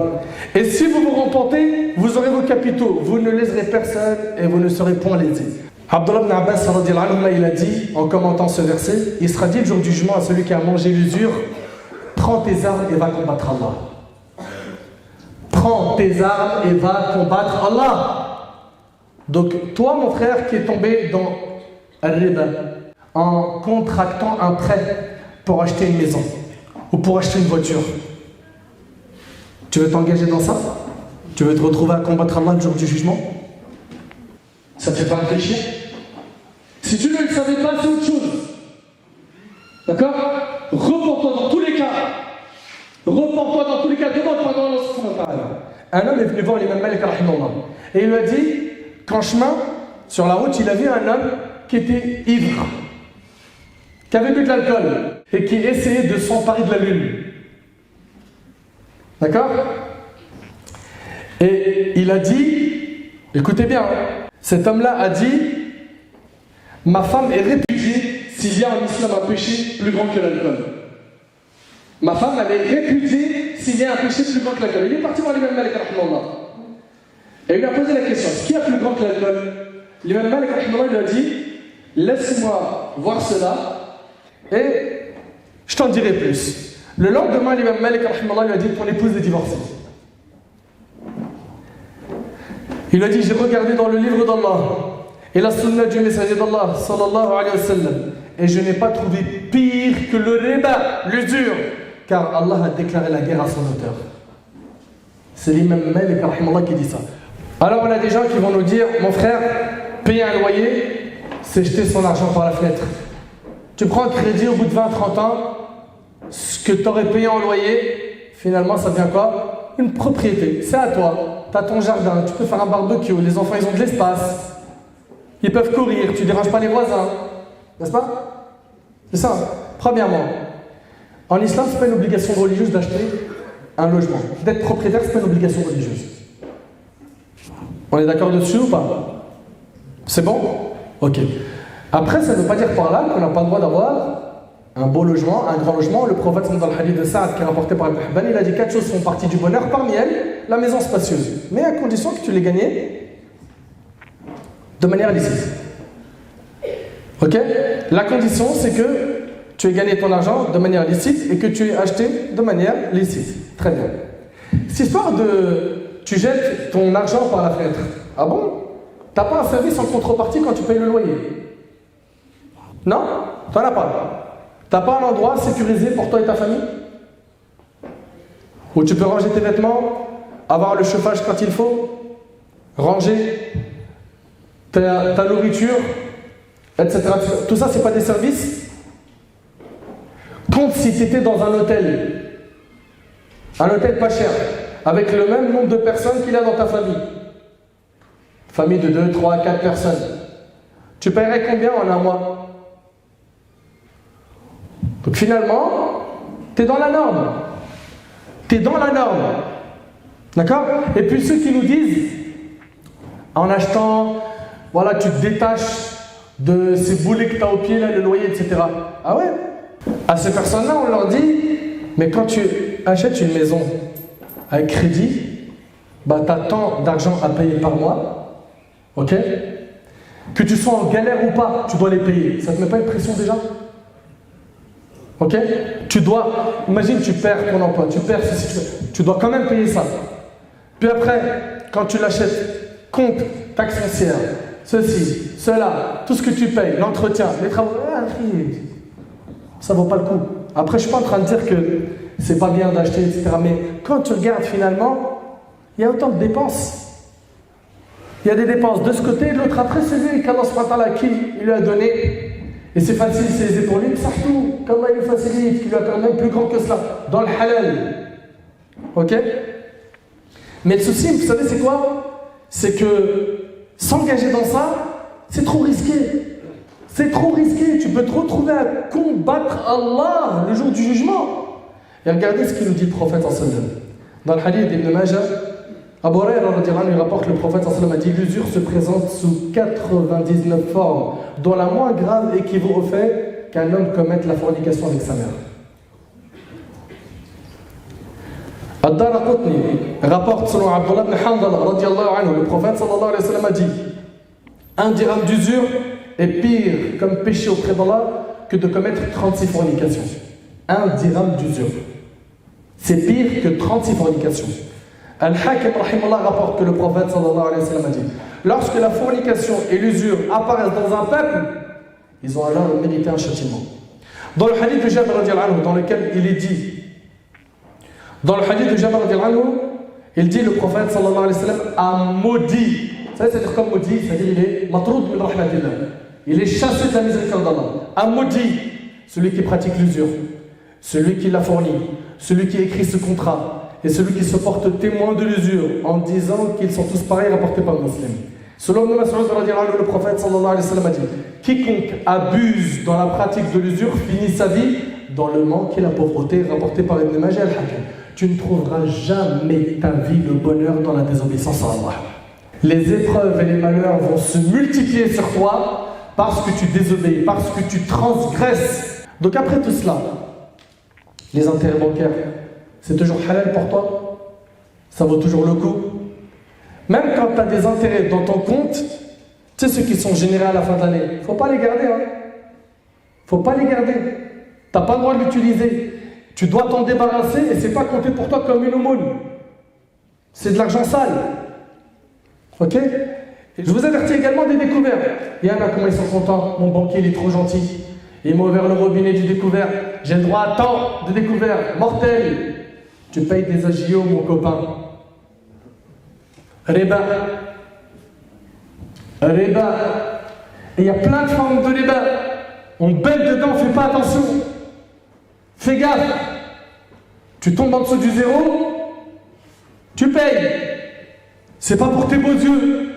Et si vous vous repentez, vous aurez vos capitaux, vous ne léserez personne et vous ne serez point lésés. Abdullah ibn Abbas radiyallahu anhu, il a dit, en commentant ce verset, il sera dit le jour du jugement à celui qui a mangé l'usure, prends tes armes et va combattre Allah. Prends tes armes et va combattre Allah. Donc, toi, mon frère, qui est tombé dans al-riba, en contractant un prêt pour acheter une maison ou pour acheter une voiture, tu veux t'engager dans ça? Tu veux te retrouver à combattre Allah le jour du jugement? Ça ne te fait pas réfléchir? Si tu ne le savais pas, c'est autre chose. D'accord? Repends-toi dans tous les cas. Repends-toi dans tous les cas. Demande-toi dans Allah subhanahu wa ta'ala. Un homme est venu voir l'imam Malik rahimahullah et il lui a dit qu'en chemin, sur la route, il a vu un homme qui était ivre, qui avait bu de l'alcool et qui essayait de s'emparer de la lune. D'accord? Et il a dit, écoutez bien, cet homme-là a dit, ma femme est répudiée s'il y a en islam un péché plus grand que l'alcool. Ma femme, elle est répudiée s'il y a un péché plus grand que l'alcool. Il est parti voir l'imam Malik rahimahullah. Et il lui a posé la question, est-ce qu'il y a plus grand que l'alcool? L'imam Malik lui a dit, laisse-moi voir cela et je t'en dirai plus. Le lendemain, l'imam Malik lui a dit, ton épouse est divorcée. Il lui a dit, j'ai regardé dans le livre d'Allah et la sunna du messager d'Allah sallallahu alayhi wa sallam et je n'ai pas trouvé pire que le riba, l'usure, car Allah a déclaré la guerre à son auteur. C'est l'imam Malik qui dit ça. Alors on a des gens qui vont nous dire, mon frère, payer un loyer, c'est jeter son argent par la fenêtre. Tu prends un crédit au bout de 20-30 ans, ce que tu aurais payé en loyer, finalement ça devient quoi? Une propriété, c'est à toi. Tu as ton jardin, tu peux faire un barbecue, les enfants ils ont de l'espace. Ils peuvent courir, tu ne déranges pas les voisins. N'est-ce pas? C'est ça. Premièrement, en islam, ce n'est pas une obligation religieuse d'acheter un logement. D'être propriétaire, ce n'est pas une obligation religieuse. On est d'accord dessus ou pas? C'est bon? Ok. Après, ça ne veut pas dire par là qu'on n'a pas le droit d'avoir un beau logement, un grand logement. Le prophète, dans le hadith de Saad qui est rapporté par Al-Bahban, il a dit 4 choses font partie du bonheur. Parmi elles, la maison spacieuse. Mais à condition que tu l'aies gagnée de manière licite. Ok? La condition, c'est que tu aies gagné ton argent de manière licite et que tu aies acheté de manière licite. Très bien. Cette histoire de tu jettes ton argent par la fenêtre. Ah bon? T'as pas un service en contrepartie quand tu payes le loyer? Non? T'en as pas. T'as pas un endroit sécurisé pour toi et ta famille? Où tu peux ranger tes vêtements, avoir le chauffage quand il faut? ranger ta nourriture, etc. Tout ça, c'est pas des services. Compte si tu étais dans un hôtel pas cher, avec le même nombre de personnes qu'il y a dans ta famille. Famille de 2, 3, 4 personnes. Tu paierais combien en un mois? Donc finalement, tu es dans la norme. Tu es dans la norme. D'accord? Et puis ceux qui nous disent, en achetant, voilà, tu te détaches de ces boulets que tu as au pied, là, le loyer, etc. Ah ouais? À ces personnes-là, on leur dit, mais quand tu achètes une maison avec crédit, bah, tu as tant d'argent à payer par mois, ok? Que tu sois en galère ou pas, tu dois les payer. Ça ne te met pas une pression déjà? Ok? Tu dois, imagine tu perds ton emploi, tu perds ceci, tu dois quand même payer ça. Puis après, quand tu l'achètes, compte, taxe foncière, ceci, cela, tout ce que tu payes, l'entretien, les travaux, ça vaut pas le coup. Après, je suis pas en train de dire que c'est pas bien d'acheter, etc. Mais quand tu regardes finalement, il y a autant de dépenses. Il y a des dépenses de ce côté et de l'autre. Après, c'est lui qu'Allah subhanahu wa ta'ala qui il lui a donné. Et c'est facile, c'est aisé pour lui. Surtout, qu'Allah il le facilite, qu'il lui a quand même plus grand que cela. Dans le halal. Ok? Mais le souci, vous savez, c'est quoi? C'est que s'engager dans ça, c'est trop risqué. C'est trop risqué. Tu peux te retrouver à combattre Allah le jour du jugement. Et regardez ce qu'il nous dit le prophète sallallahu alayhi wa sallam. Dans le hadith d'Ibn Majah, Abu Hurayrah il rapporte que le prophète sallallahu alayhi wa sallam a dit: l'usure se présente sous 99 formes, dont la moins grave équivaut au fait qu'un homme commette la fornication avec sa mère. Ad-Daraqutni rapporte selon Abdullah ibn Hanbal radiyallahu anhu, le prophète sallallahu alayhi wa sallam a dit: un dirham d'usure est pire comme péché auprès d'Allah que de commettre 36 fornications. Un dirham d'usure, c'est pire que 36 fornications. Al-Hakim rahimahullah rapporte que le prophète sallallahu alayhi wa sallam a dit: lorsque la fornication et l'usure apparaissent dans un peuple, ils ont alors mérité un châtiment. Dans le hadith de Jabir radiyallahu anhu, dans lequel il est dit, il dit, le prophète sallallahu alayhi wa sallam a maudit. Ça veut dire comme maudit, c'est-à-dire il est matroud min rahmatillah. Il est chassé de la miséricorde d'Allah. A maudit celui qui pratique l'usure, celui qui la fournit, celui qui écrit ce contrat et celui qui se porte témoin de l'usure en disant qu'ils sont tous pareils rapportés par le musulman. Selon Ibn Mas'ud, le prophète sallallahu alayhi wa sallam a dit: quiconque abuse dans la pratique de l'usure finit sa vie dans le manque et la pauvreté, rapporté par Ibn Majah al-Hakim. Tu ne trouveras jamais ta vie le bonheur dans la désobéissance à Allah. Les épreuves et les malheurs vont se multiplier sur toi parce que tu désobéis, parce que tu transgresses. Donc après tout cela, les intérêts bancaires, c'est toujours halal pour toi? Ça vaut toujours le coup? Même quand tu as des intérêts dans ton compte, tu sais ceux qui sont générés à la fin de l'année, il ne faut pas les garder. Faut pas les garder. Tu n'as pas le droit de l'utiliser. Tu dois t'en débarrasser et ce n'est pas compté pour toi comme une aumône. C'est de l'argent sale. Ok? Et je vous avertis également des découvertes. Il y en a, comment ils sont contents. Mon banquier, il est trop gentil. Il m'a ouvert le robinet du découvert. J'ai le droit à tant de découvertes. Mortel. Tu payes des agios, mon copain. Riba. Riba. Et il y a plein de formes de riba. On bête dedans, fais pas attention. Fais gaffe. Tu tombes en dessous du zéro, tu payes. C'est pas pour tes beaux yeux.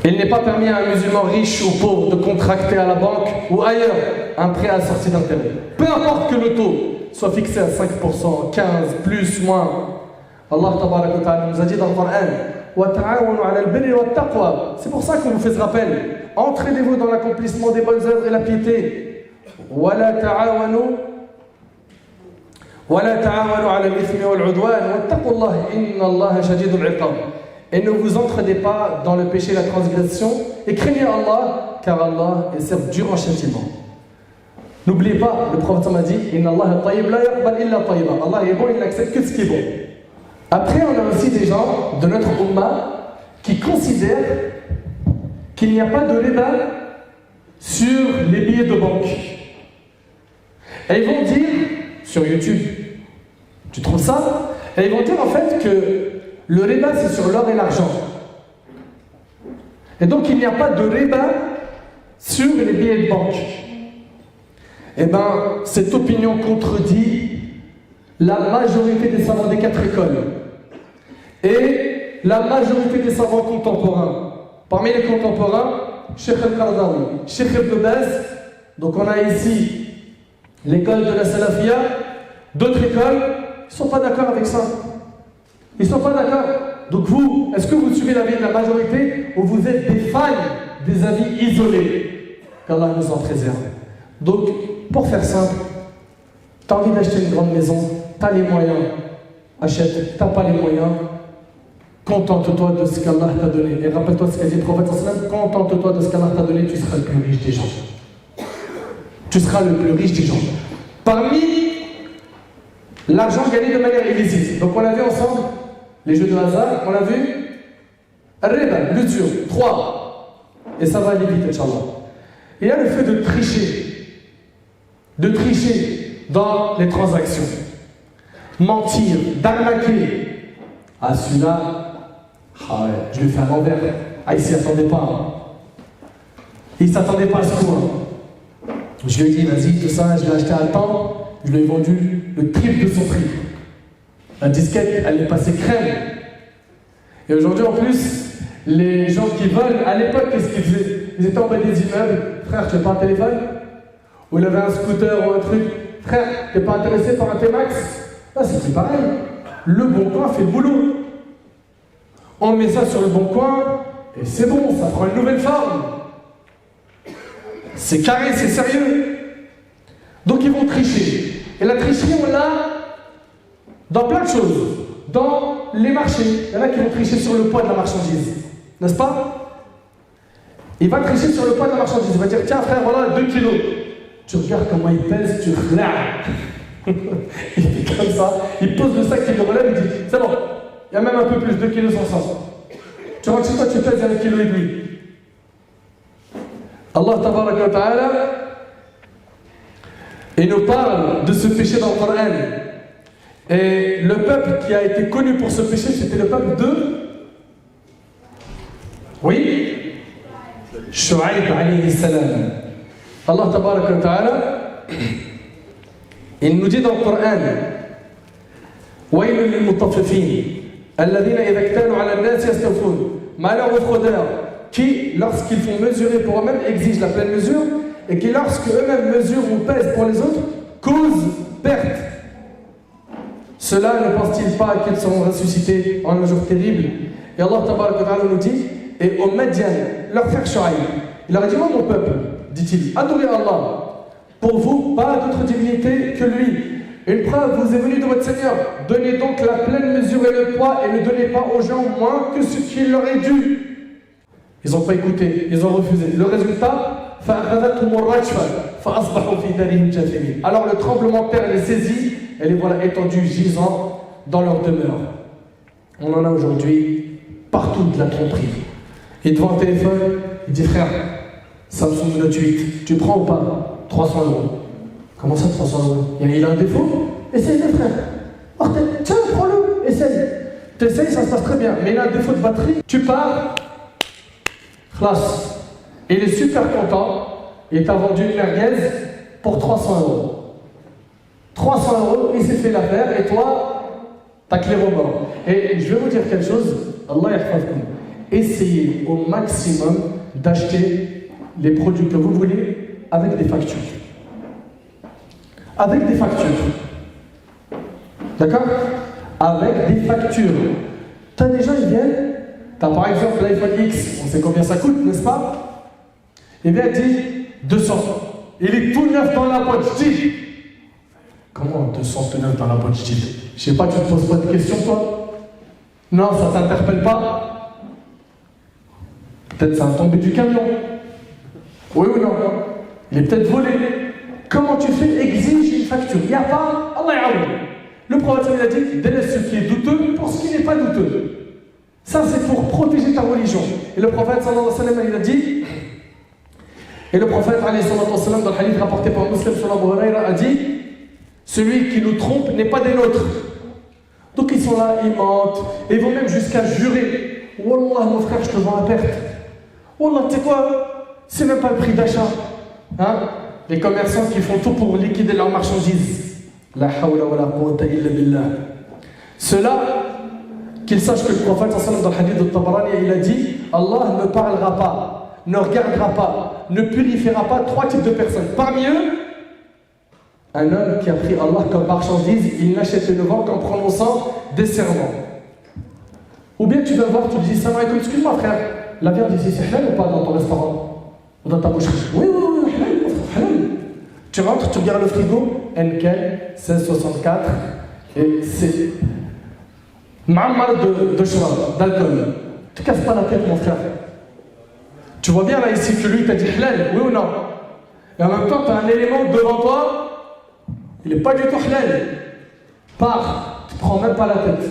Il n'est pas permis à un musulman riche ou pauvre de contracter à la banque ou ailleurs un prêt assorti d'intérêt. Peu importe que le taux soit fixé à 5%, 15%, plus, moins. Allah tabaraka wa ta'ala nous a dit dans le Coran: wa ta'awanu 'ala al-birri wa at-taqwa. C'est pour ça qu'on vous fait ce rappel. Entraînez-vous dans l'accomplissement des bonnes œuvres et la piété. Wa la ta'awanu وَلَا تَعَاوَنُوا عَلَى الْإِثْمِ وَالْعُدْوَانِ وَاتَّقُوا اللَّهَ إِنَّ اللَّهَ شَدِيدُ الْعِقَابِ. Et ne vous entraînez pas dans le péché et la transgression, et craignez Allah, car Allah est certes dur en châtiment. N'oubliez pas, le prophète m'a dit: Inna Allah tayyib la yaqbal illa tayyiba. Allah est bon, il n'accepte que ce qui est bon. Après, on a aussi des gens de notre Ummah qui considèrent qu'il n'y a pas de riba sur les billets de banque. Et ils vont dire, sur YouTube, tu trouves ça? Et ils vont dire en fait que le riba c'est sur l'or et l'argent. Et donc il n'y a pas de riba sur les billets de banque. Eh bien, cette opinion contredit la majorité des savants des 4 écoles et la majorité des savants contemporains. Parmi les contemporains, Cheikh Al-Qaradawi, Cheikh Ibn Baz, donc on a ici l'école de la Salafia, d'autres écoles, ils ne sont pas d'accord avec ça. Ils ne sont pas d'accord. Donc vous, est-ce que vous suivez l'avis de la majorité ou vous êtes des fans des avis isolés? Qu'Allah nous en préserve. Donc, pour faire simple, tu as envie d'acheter une grande maison, tu as les moyens, achète, tu n'as pas les moyens, contente-toi de ce qu'Allah t'a donné. Et rappelle-toi ce qu'a dit le prophète, contente-toi de ce qu'Allah t'a donné, tu seras le plus riche des gens. Tu seras le plus riche des gens. Parmi l'argent gagné de manière illicite, donc on l'a vu ensemble, les jeux de hasard, on l'a vu, riba, l'usure, 3, et ça va aller vite, Inch'Allah. Il y a le fait de tricher dans les transactions, mentir, d'arnaquer. Ah, celui-là, ah ouais, je lui fais à l'envers. Ah, il s'y attendait pas. Il ne s'attendait pas à ce coup. Je lui ai dit, vas-y, tout ça, je l'ai acheté à temps, je lui ai vendu le triple de son prix. La disquette, elle est passée crème. Et aujourd'hui, en plus, les gens qui volent, à l'époque, qu'est-ce qu'ils faisaient? Ils étaient en bas des immeubles. Frère, tu n'as pas un téléphone? Ou il avait un scooter ou un truc. Frère, tu n'es pas intéressé par un T-Max? Là, c'est pareil. Le Bon Coin fait le boulot. On met ça sur le Bon Coin, et c'est bon, ça prend une nouvelle forme. C'est carré, c'est sérieux. Donc ils vont tricher. Et la tricherie, on l'a dans plein de choses. Dans les marchés, il y en a qui vont tricher sur le poids de la marchandise. N'est-ce pas? Il va tricher sur le poids de la marchandise. Il va dire, tiens frère, voilà 2 kilos. Tu regardes comment il pèse, tu regardes. Il fait comme ça, il pose le sac, il le relève, il dit, c'est bon, il y a même un peu plus, 2 kilos 500. Tu rentres chez toi, tu pèses 1,5 kg. Allah tabaraka wa ta'ala, il nous parle de ce péché dans le Coran. Et le peuple qui a été connu pour ce péché, c'était le peuple de... Oui, Shu'aib alayhi salam. Allah tabaraka wa ta'ala, il nous dit dans le Coran, وَيْلٌ لِلْمُطَفِّفِينَ الَّذِينَ إِذَا اكْتَالُوا عَلَى النَّاسِ يَسْتَوْفُونَ. Malheur aux fraudeurs qui, lorsqu'ils font mesurer pour eux-mêmes, exigent la pleine mesure et qui, lorsque eux-mêmes mesurent ou pèsent pour les autres, causent perte. Cela ne pense-t-il pas qu'ils seront ressuscités en un jour terrible? Et Allah tabaraka wa ta'ala nous dit, et aux Madian, leur frère Shu'aib, il leur a dit, moi mon peuple, dit-il, adorez Allah. Pour vous, pas d'autre divinité que lui. Une preuve vous est venue de votre Seigneur. Donnez donc la pleine mesure et le poids et ne donnez pas aux gens moins que ce qu'il leur est dû. Ils n'ont pas écouté, ils ont refusé. Le résultat, alors le tremblement de terre les saisit et les voilà étendus, gisant dans leur demeure. On en a aujourd'hui partout de la tromperie. Il te vend un téléphone, il dit frère, Samsung Note 8, tu prends ou pas? 300 €. Comment ça 300 €? Il a un défaut? Essaye le frère. Oh, tiens, prends-le, essaye. T'essayes, ça se passe très bien. Mais il a un défaut de batterie. Tu pars, classe. Et il est super content. Il t'a vendu une merguez pour 300 €. 300 €, il s'est fait l'affaire. Et toi, t'as clé au bord. Et je vais vous dire quelque chose. Allah yahfazkum. Essayez au maximum d'acheter les produits que vous voulez avec des factures. Avec des factures. D'accord? Avec des factures. T'as des gens, ils viennent. T'as par exemple l'iPhone X, on sait combien ça coûte, n'est-ce pas? Il vient et dit 200. Il est tout neuf dans la boîte, je dis. Comment 200 tout neuf dans la boîte, je dis? Je sais pas, tu te poses pas de questions, toi? Non, ça t'interpelle pas? Peut-être ça a tombé du camion. Oui ou non? Il est peut-être volé. Comment tu fais? Exige une facture. Il n'y a pas, Allah ya'aoud. Le prophète il a dit, délaisse ce qui est douteux pour ce qui n'est pas douteux. Ça c'est pour protéger ta religion. Et le prophète sallallahu alayhi wa sallam il a dit, et le prophète alayhi wa sallam dans le hadith rapporté par Muslim sur Abu Huraira a dit, celui qui nous trompe n'est pas des nôtres. Donc ils sont là, ils mentent, et ils vont même jusqu'à jurer. Wallah mon frère, je te vends à perte. Wallah, tu sais quoi? C'est même pas le prix d'achat. Hein? Les commerçants qui font tout pour liquider leurs marchandises. La hawla wa la quwwata illa billah. Ceux-là, qu'ils sachent que le prophète dans le hadith de Tabarani, il a dit Allah ne parlera pas, ne regardera pas, ne purifiera pas trois types de personnes. Parmi eux, un homme qui a pris Allah comme marchandise, il n'achète le vent qu'en prononçant des serments. Ou bien tu vas voir, tu lui dis salam alaikum, excuse-moi frère, la viande ici c'est halal ou pas dans ton restaurant ou dans ta boucherie? Oui, halal. Tu rentres, tu regardes le frigo, Enkel 1664 et c'est Ma'amar de shrab, d'alcool. Tu casses pas la tête mon frère. Tu vois bien là ici que lui t'a dit halal, oui ou non? Et en même temps tu as un élément devant toi, il n'est pas du tout halal. Pars, tu ne prends même pas la tête.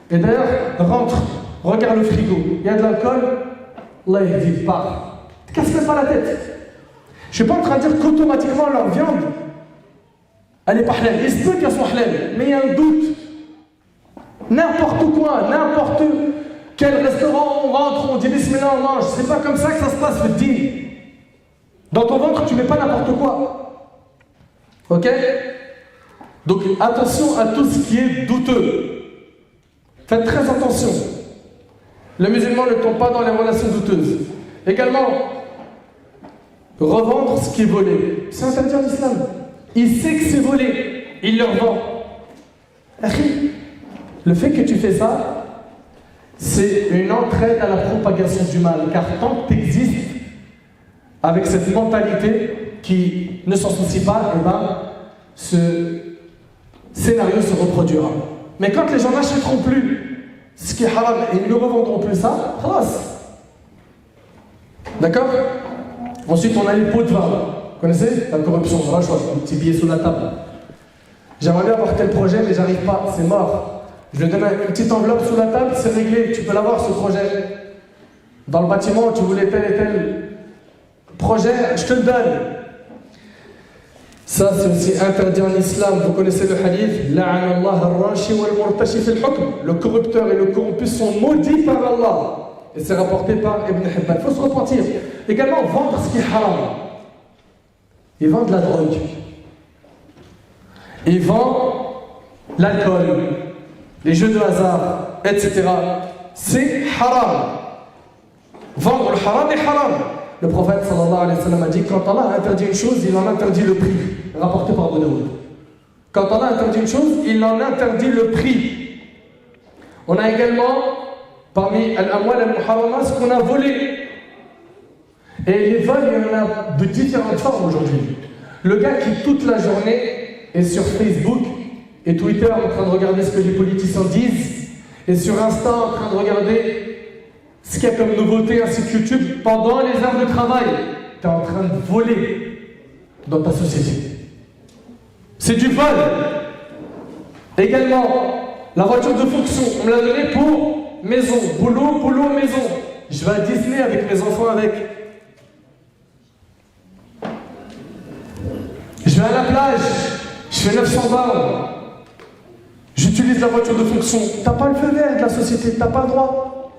Et d'ailleurs, rentre, regarde le frigo, il y a de l'alcool, Allah il dit pars. Tu ne casses même pas la tête. Je ne suis pas en train de dire qu'automatiquement leur viande, elle n'est pas halal. Il se peut qu'elle soit halal, mais il y a un doute. N'importe quoi, n'importe quel restaurant on rentre, on dit bismillah, on mange. C'est pas comme ça que ça se passe le dîner. Dans ton ventre, tu ne mets pas n'importe quoi. Ok? Donc attention à tout ce qui est douteux. Faites très attention. Les musulmans ne tombent pas dans les relations douteuses. Également, revendre ce qui est volé. C'est interdit en islam. Il sait que c'est volé, il le revend. Le fait que tu fais ça, c'est une entraide à la propagation du mal. Car tant que tu existes avec cette mentalité qui ne s'en soucie pas, eh ben, ce scénario se reproduira. Mais quand les gens n'achèteront plus ce qui est haram et ils ne revendront plus ça, khalas. D'accord? Ensuite, on a les pots de vin. Vous connaissez? La corruption, on va choisir un petit billet sous la table. J'aimerais bien avoir tel projet, mais j'arrive pas, c'est mort. Je vais donner une petite enveloppe sous la table, c'est réglé, tu peux l'avoir ce projet. Dans le bâtiment, tu voulais tel et tel projet, je te le donne. Ça, c'est aussi interdit en islam. Vous connaissez le hadith le corrupteur et le corrompu sont maudits par Allah. Et c'est rapporté par Ibn Hibban. Il faut se repentir. Également, vendre ce qui est haram. Il vend de la drogue. Il vend l'alcool, les jeux de hasard, etc. C'est haram. Vendre le haram est haram. Le prophète sallallahu alayhi wa sallam a dit quand Allah a interdit une chose, il en interdit le prix. Rapporté par Abu Daoud. Quand Allah a interdit une chose, il en interdit le prix. On a également, parmi al-amwal al-muharrama, ce qu'on a volé. Et les vols, il y en a de différentes formes aujourd'hui. Le gars qui toute la journée est sur Facebook et Twitter en train de regarder ce que les politiciens disent, et sur Insta en train de regarder ce qu'il y a comme nouveauté ainsi que YouTube, pendant les heures de travail, tu es en train de voler dans ta société. C'est du vol. Également, la voiture de fonction, on me l'a donnée pour maison, boulot, maison. Je vais à Disney avec mes enfants avec. Je vais à la plage, je fais 900 balles. J'utilise la voiture de fonction. T'as pas le feu vert de la société, t'as pas le droit.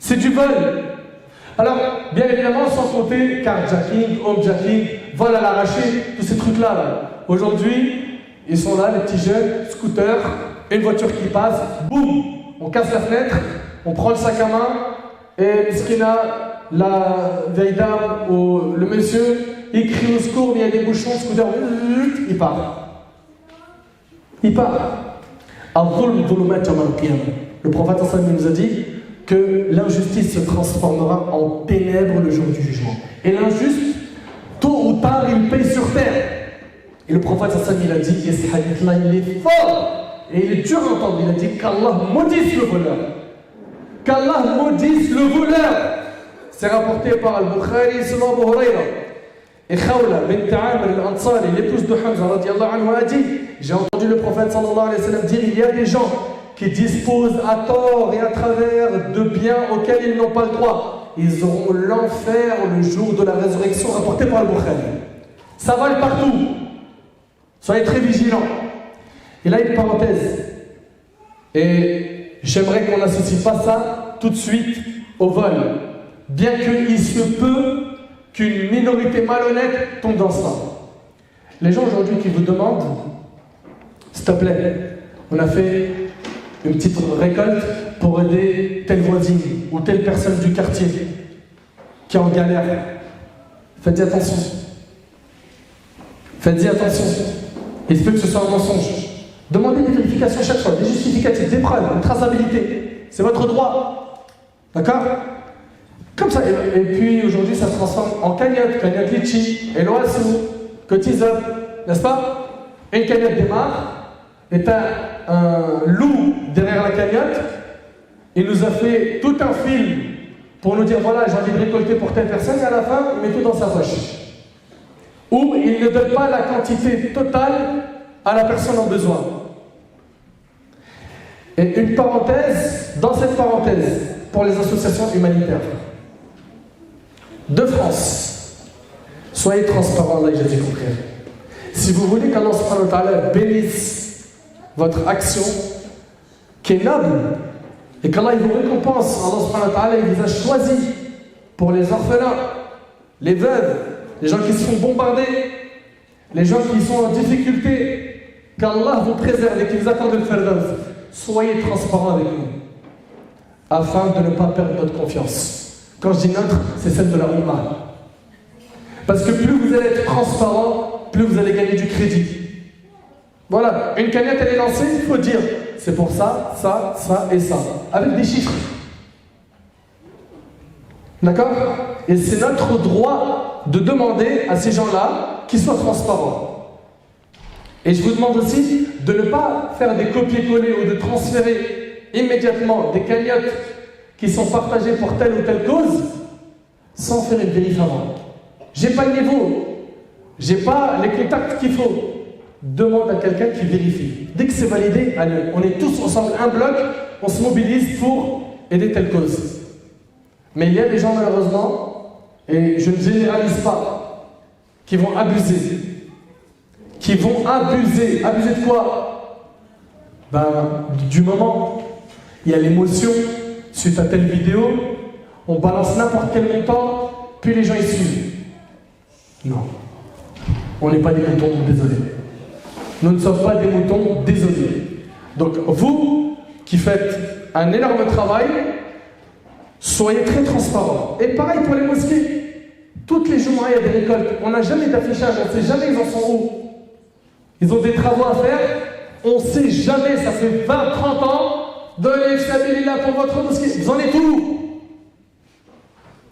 C'est du vol. Alors, bien évidemment, sans compter carjacking, homejacking, vol à l'arraché, tous ces trucs-là. Là. Aujourd'hui, ils sont là, les petits jeunes, scooters, une voiture qui passe, boum, on casse la fenêtre, on prend le sac à main, et ce qu'il a, la vieille dame ou le monsieur, il crie au secours, mais il y a des bouchons, le scooter, il part. Il part. Le prophète nous a dit que l'injustice se transformera en ténèbres le jour du jugement. Et l'injuste, tôt ou tard, il paye sur terre. Et le prophète il a dit, et ce hadith-là, il est fort, et il est dur à entendre, il a dit qu'Allah maudisse le voleur. Qu'Allah maudisse le voleur. C'est rapporté par Al-Bukhari, selon Abu Huraira. Et Khawla bint Amr al-Ansari, l'épouse de Hamza, radiallahu anhu, a dit, j'ai entendu le prophète sallallahu alayhi wa sallam dire, il y a des gens qui disposent à tort et à travers de biens auxquels ils n'ont pas le droit. Ils auront l'enfer le jour de la résurrection, rapporté par Al-Bukhari. Ça vole partout. Soyez très vigilants. Et là, une parenthèse. Et j'aimerais qu'on n'associe pas ça tout de suite au vol. bien qu'il se peut qu'une minorité malhonnête tombe dans cela. Les gens aujourd'hui qui vous demandent, s'il te plaît, on a fait une petite récolte pour aider telle voisine ou telle personne du quartier qui est en galère. Faites-y attention. Faites-y attention. Il se peut que ce soit un mensonge. Demandez des vérifications chaque fois, des justificatifs, des preuves, une traçabilité. C'est votre droit. D'accord? Comme ça. Et puis aujourd'hui, ça se transforme en cagnotte litchi, et l'oassou, cotise up, n'est-ce pas? Une cagnotte démarre, et t'as un loup derrière la cagnotte. Il nous a fait tout un film pour nous dire voilà, j'ai envie de récolter pour telle personne, et à la fin, il met tout dans sa poche. Ou il ne donne pas la quantité totale à la personne en besoin. Et une parenthèse, dans cette parenthèse, pour les associations humanitaires de France, soyez transparents, Allah Jésus compris. Si vous voulez qu'Allah subhanahu wa ta'ala bénisse votre action, qui est noble, et qu'Allah vous récompense, Allah subhanahu wa ta'ala il vous a choisi pour les orphelins, les veuves, les gens qui se font bombarder, les gens qui sont en difficulté, qu'Allah vous préserve et qui vous accorde le firdaus. Soyez transparents avec nous, afin de ne pas perdre notre confiance. Quand je dis notre, c'est celle de la Ummah. Parce que plus vous allez être transparent, plus vous allez gagner du crédit. Voilà, une cagnotte elle est lancée, il faut dire, c'est pour ça, ça, ça et ça, avec des chiffres. D'accord? Et c'est notre droit de demander à ces gens-là qu'ils soient transparents. Et je vous demande aussi de ne pas faire des copier-coller ou de transférer immédiatement des cagnottes qui sont partagées pour telle ou telle cause sans faire une vérif avant. J'ai pas le niveau, j'ai pas les contacts qu'il faut. Demande à quelqu'un qui vérifie. Dès que c'est validé, allez, on est tous ensemble, un bloc, on se mobilise pour aider telle cause. Mais il y a des gens malheureusement, et je ne généralise pas, qui vont abuser. Qui vont abuser. Abuser de quoi? Du moment. Il y a l'émotion suite à telle vidéo, on balance n'importe quel montant, puis les gens y suivent. Non. On n'est pas des moutons, désolé. Nous ne sommes pas des moutons, désolé. Donc vous, qui faites un énorme travail, soyez très transparents. Et pareil pour les mosquées. Toutes les jours, il y a des récoltes. On n'a jamais d'affichage, on ne sait jamais ils en sont où. Ils ont des travaux à faire, on ne sait jamais, ça fait 20-30 ans, donnez Sabilillah pour votre mosquée. Vous en êtes où?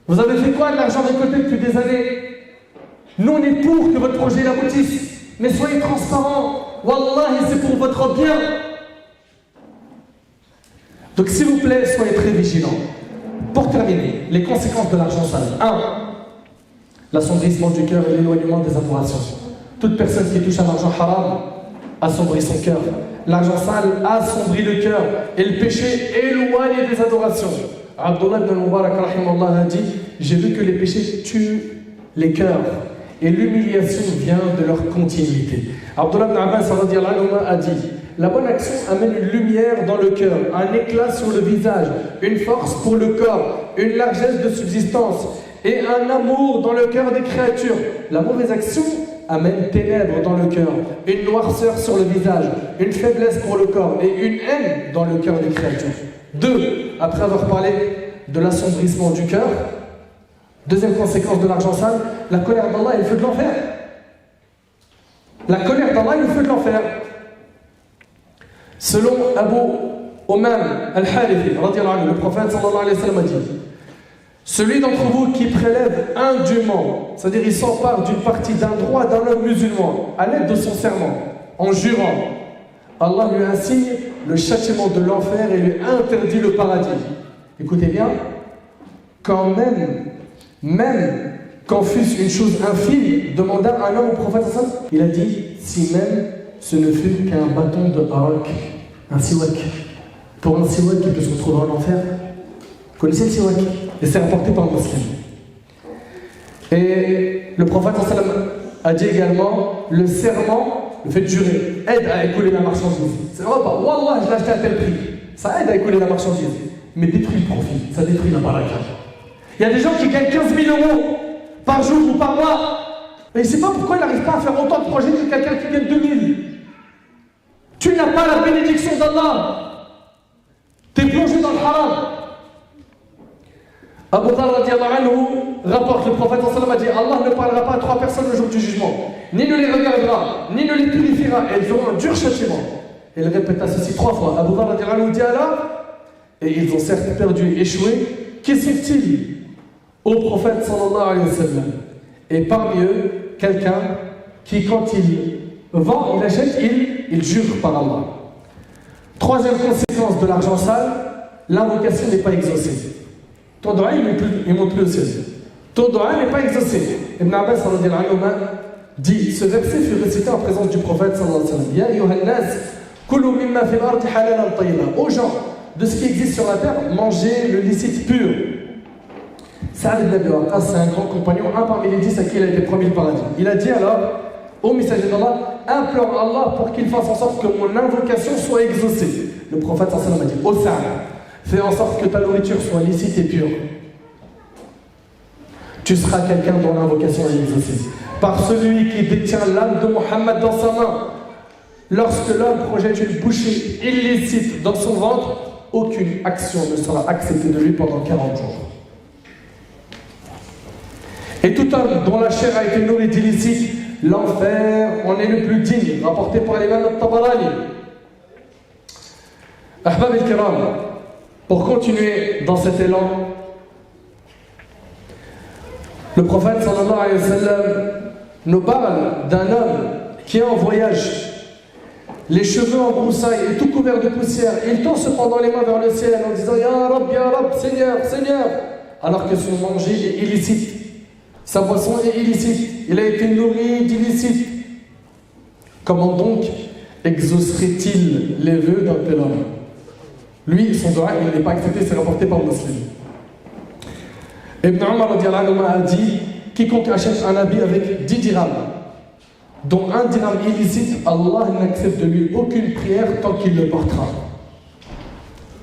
Vous avez fait quoi de l'argent récolté depuis des années? Nous, on est pour que votre projet aboutisse, mais soyez transparents. Wallahi, c'est pour votre bien. Donc, s'il vous plaît, soyez très vigilants. Pour terminer, les conséquences de l'argent sale. 1. L'assombrissement du cœur et l'éloignement des adorations. Toute personne qui touche à l'argent haram assombrit son cœur. L'argent sale assombrit le cœur. Et le péché éloigne des adorations. Abdullah ibn al-Mubarak a dit: j'ai vu que les péchés tuent les cœurs. Et l'humiliation vient de leur continuité. Abdullah ibn Abbas a dit: la bonne action amène une lumière dans le cœur, un éclat sur le visage, une force pour le corps, une largesse de subsistance et un amour dans le cœur des créatures. La mauvaise action amène ténèbres dans le cœur, une noirceur sur le visage, une faiblesse pour le corps et une haine dans le cœur des créatures. 2. Après avoir parlé de l'assombrissement du cœur, deuxième conséquence de l'argent sale, la colère d'Allah et le feu de l'enfer. La colère d'Allah et le feu de l'enfer. Selon Abu Umam al-Harithi, le prophète sallallahu alayhi wa sallam a dit: celui d'entre vous qui prélève indûment, c'est-à-dire il s'empare d'une partie d'un droit d'un homme musulman à l'aide de son serment, en jurant, Allah lui assigne le châtiment de l'enfer et lui interdit le paradis. Écoutez bien, quand même quand fût-ce une chose infime, demanda un homme au prophète, il a dit: si même ce ne fut qu'un bâton de harak, un siwak. Pour un siwak qui peut se retrouver en enfer, vous connaissez le siwak? Et c'est rapporté par un musulman. Et le prophète a dit également: le serment, le fait de jurer, aide à écouler la marchandise. C'est vrai pas, Wallah, je l'ai acheté à tel prix. Ça aide à écouler la marchandise, mais détruit le profit, ça détruit la baraka. Il y a des gens qui gagnent 15 000 euros par jour ou par mois. Et il ne sait pas pourquoi il n'arrive pas à faire autant de projets que quelqu'un qui gagne 2000. Tu n'as pas la bénédiction d'Allah. Tu es plongé dans le haram. Abu Dharr radiallahu anhu rapporte, le prophète sallallahu alayhi wa sallam a dit: Allah ne parlera pas à 3 personnes le jour du jugement, ni ne les regardera, ni ne les purifiera, et elles auront un dur châtiment. Et il répéta ceci 3 fois. Abu Dharr radiallahu anhu dit alors, et ils ont certes perdu et échoué, qu'est-ce au prophète sallallahu alayhi wa sallam? Et parmi eux, quelqu'un qui, quand il vend, il achète, il jure par Allah. 3e conséquence de l'argent sale, l'invocation n'est pas exaucée. Ton doigt, il monte plus au ciel. Ton doigt n'est pas exaucé. Ibn Abbas dit, ce verset fut récité en présence du prophète sallallahu alayhi wa sallam. Ya ayyuhan nas, kulu mimma fil ardi halalan tayyiba. Aux gens de ce qui existe sur la terre, mangez le licite pur. Sa'ad ibn Abi Waqqas, c'est un grand compagnon, un parmi les 10 à qui il a été promis le paradis. Il a dit alors, ô messager d'Allah, implore Allah pour qu'il fasse en sorte que mon invocation soit exaucée. Le prophète sallallahu alayhi wa sallam a dit, ô Sa'ad, fais en sorte que ta nourriture soit licite et pure. Tu seras quelqu'un dont l'invocation est exaucée. Par celui qui détient l'âme de Mohammed dans sa main. Lorsque l'homme projette une bouchée illicite dans son ventre, aucune action ne sera acceptée de lui pendant 40 jours. Et tout homme dont la chair a été nourrie d'illicite, l'enfer en est le plus digne, rapporté par l'imam al-Tabarani. Ahbab al-Kiram, pour continuer dans cet élan, le prophète sallallahu alayhi wa sallam nous parle d'un homme qui est en voyage, les cheveux en broussailles et tout couvert de poussière. Il tend cependant les mains vers le ciel en disant Ya Rab, Seigneur, Seigneur, alors que son manger est illicite, sa boisson est illicite, il a été nourri d'illicite. Comment donc exaucerait-il les vœux d'un tel homme? Lui, son dua, il n'est pas accepté, c'est rapporté par Muslim. Ibn Umar a dit, quiconque achète un habit avec 10 dirhams, dont un dirham illicite, Allah n'accepte de lui aucune prière tant qu'il le portera.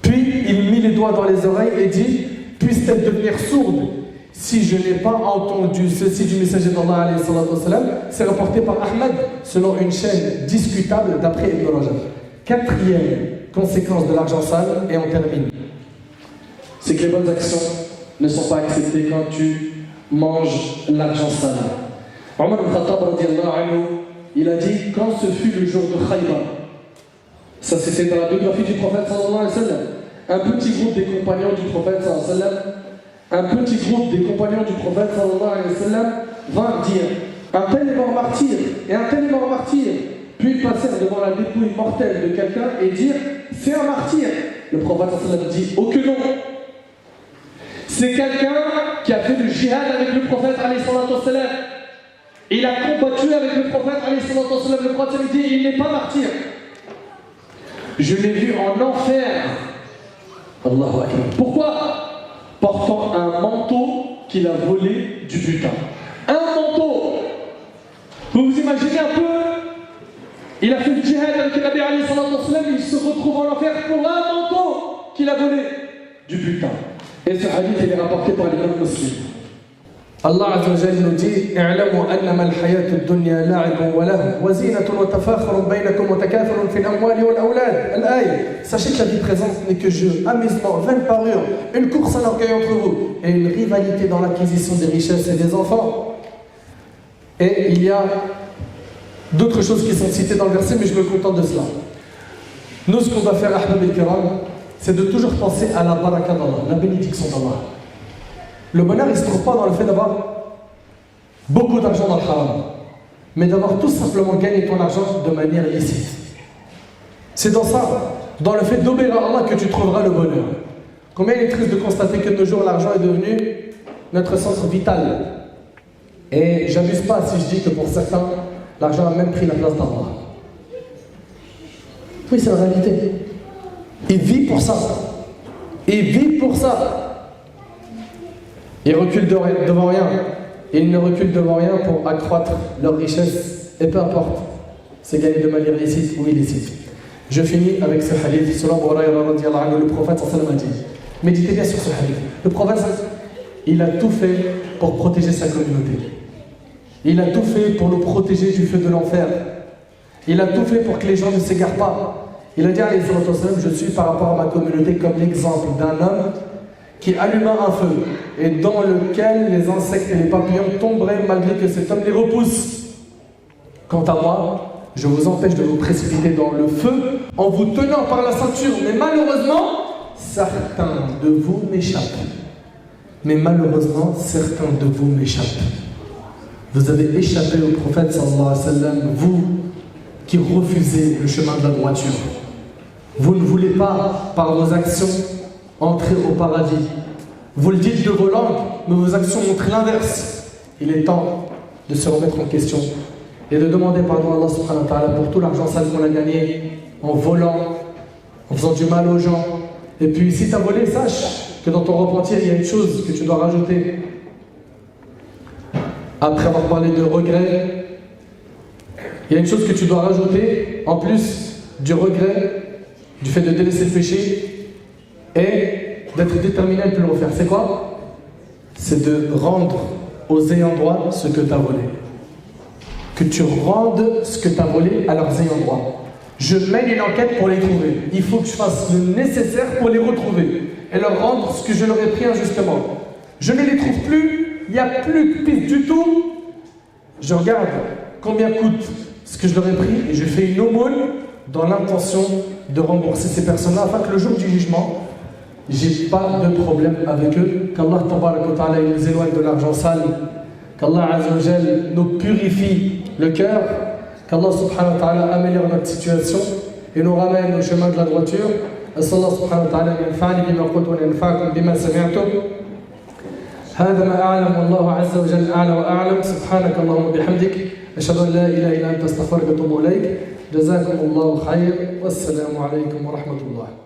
Puis il mit les doigts dans les oreilles et dit, puisse-t-elle devenir sourde si je n'ai pas entendu ceci du messager d'Allah alayhi salatu wassalam. C'est rapporté par Ahmed selon une chaîne discutable d'après Ibn Rajab. 4e conséquence de l'argent sale, et on termine, c'est que les bonnes actions ne sont pas acceptées quand tu manges l'argent sale. Omar ibn Khattab radiallahu anhu, il a dit, quand ce fut le jour de Khaybar, ça c'était dans la biographie du prophète sallallahu alayhi wa sallam, un petit groupe des compagnons du prophète sallallahu alayhi wa sallam, vint dire, un tel est mort martyr, et un tel est mort martyr. Puis ils passèrent devant la dépouille mortelle de quelqu'un et dirent, c'est un martyr. Le prophète sallallahu alayhi wa sallam dit, oh que non. C'est quelqu'un qui a fait le jihad avec le prophète alayhi salatu wa sallam. Il a combattu avec le prophète alayhi salatu wa sallam. Le prophète dit, il n'est pas martyr. Je l'ai vu en enfer. Allahu Akbar. Pourquoi? Portant un manteau qu'il a volé du butin. Un manteau. Vous vous imaginez un peu? Il a fait le djihad avec le Nabi alayhi salatu wa sallam, il se retrouve en enfer pour un manteau qu'il a volé du butin. Et ce hadith il est rapporté par l'imam Muslim. Allah Azza wa Jalla nous dit اعلموا أنما الحياة الدنيا لعب وله وزينة وتفاخر بينكم وتكاثر في الأموال والأولاد. الآية. Sachez que la vie présente n'est que jeu, amusement, vaine parure, une course à l'orgueil entre vous et une rivalité dans l'acquisition des richesses et des enfants. Et il y a d'autres choses qui sont citées dans le verset, mais je me contente de cela. Nous, ce qu'on va faire, Ahbab al-Kiram, c'est de toujours penser à la baraka d'Allah, la bénédiction d'Allah. Le bonheur, il ne se trouve pas dans le fait d'avoir beaucoup d'argent dans le haram, mais d'avoir tout simplement gagné ton argent de manière licite. C'est dans ça, dans le fait d'obéir à Allah, que tu trouveras le bonheur. Combien il est triste de constater que de nos jours, l'argent est devenu notre centre vital. Et j'abuse pas si je dis que pour certains, l'argent a même pris la place d'Allah. Oui, c'est la réalité. Il vit pour ça. Il vit pour ça. Ils reculent devant rien. Ils ne reculent devant rien pour accroître leur richesse. Et peu importe, c'est gagné de manière licite ou illicite. Je finis avec ce hadith. Selon Abu Hurayra, le prophète sallallahu alayhi wa sallam a dit. Méditez bien sur ce hadith. Le prophète, il a tout fait pour protéger sa communauté. Il a tout fait pour nous protéger du feu de l'enfer. Il a tout fait pour que les gens ne s'égarent pas. Il a dit, je suis par rapport à ma communauté comme l'exemple d'un homme qui alluma un feu et dans lequel les insectes et les papillons tomberaient malgré que cet homme les repousse. Quant à moi, je vous empêche de vous précipiter dans le feu en vous tenant par la ceinture. Mais malheureusement, certains de vous m'échappent. Vous avez échappé au prophète sallallahu alayhi wa sallam, vous qui refusez le chemin de la droiture. Vous ne voulez pas, par vos actions, entrer au paradis. Vous le dites de vos langues, mais vos actions montrent l'inverse. Il est temps de se remettre en question et de demander pardon à Allah subhanahu wa ta'ala pour tout l'argent sale qu'on a gagné en volant, en faisant du mal aux gens. Et puis si tu as volé, sache que dans ton repentir, il y a une chose que tu dois rajouter. Après avoir parlé de regret, il y a une chose que tu dois rajouter, en plus du regret, du fait de délaisser le péché, et d'être déterminé à ne plus le refaire. C'est quoi? C'est de rendre aux ayants droit ce que tu as volé. Que tu rendes ce que tu as volé à leurs ayants droit. Je mène une enquête pour les trouver. Il faut que je fasse le nécessaire pour les retrouver et leur rendre ce que je leur ai pris injustement. Je ne les trouve plus, il n'y a plus de piste du tout. Je regarde combien coûte ce que je leur ai pris et je fais une aumône dans l'intention de rembourser ces personnes-là afin que le jour du jugement, j'ai pas de problème avec eux. Qu'Allah tabaraka wa ta'ala nous éloigne de l'argent sale. Qu'Allah Azza wa Jal nous purifie le cœur. Qu'Allah subhanahu wa ta'ala améliore notre situation et nous ramène au chemin de la droiture. أسأل الله سبحانه وتعالى أن ينفعني بما قلت وأن ينفعكم بما سمعتم. هذا ما أعلم والله عز وجل أعلى وأعلم. سبحانك اللهم وبحمدك أشهد أن لا إله إلا أنت أستغفرك وأتوب إليك. جزاكم الله خير والسلام عليكم ورحمة الله.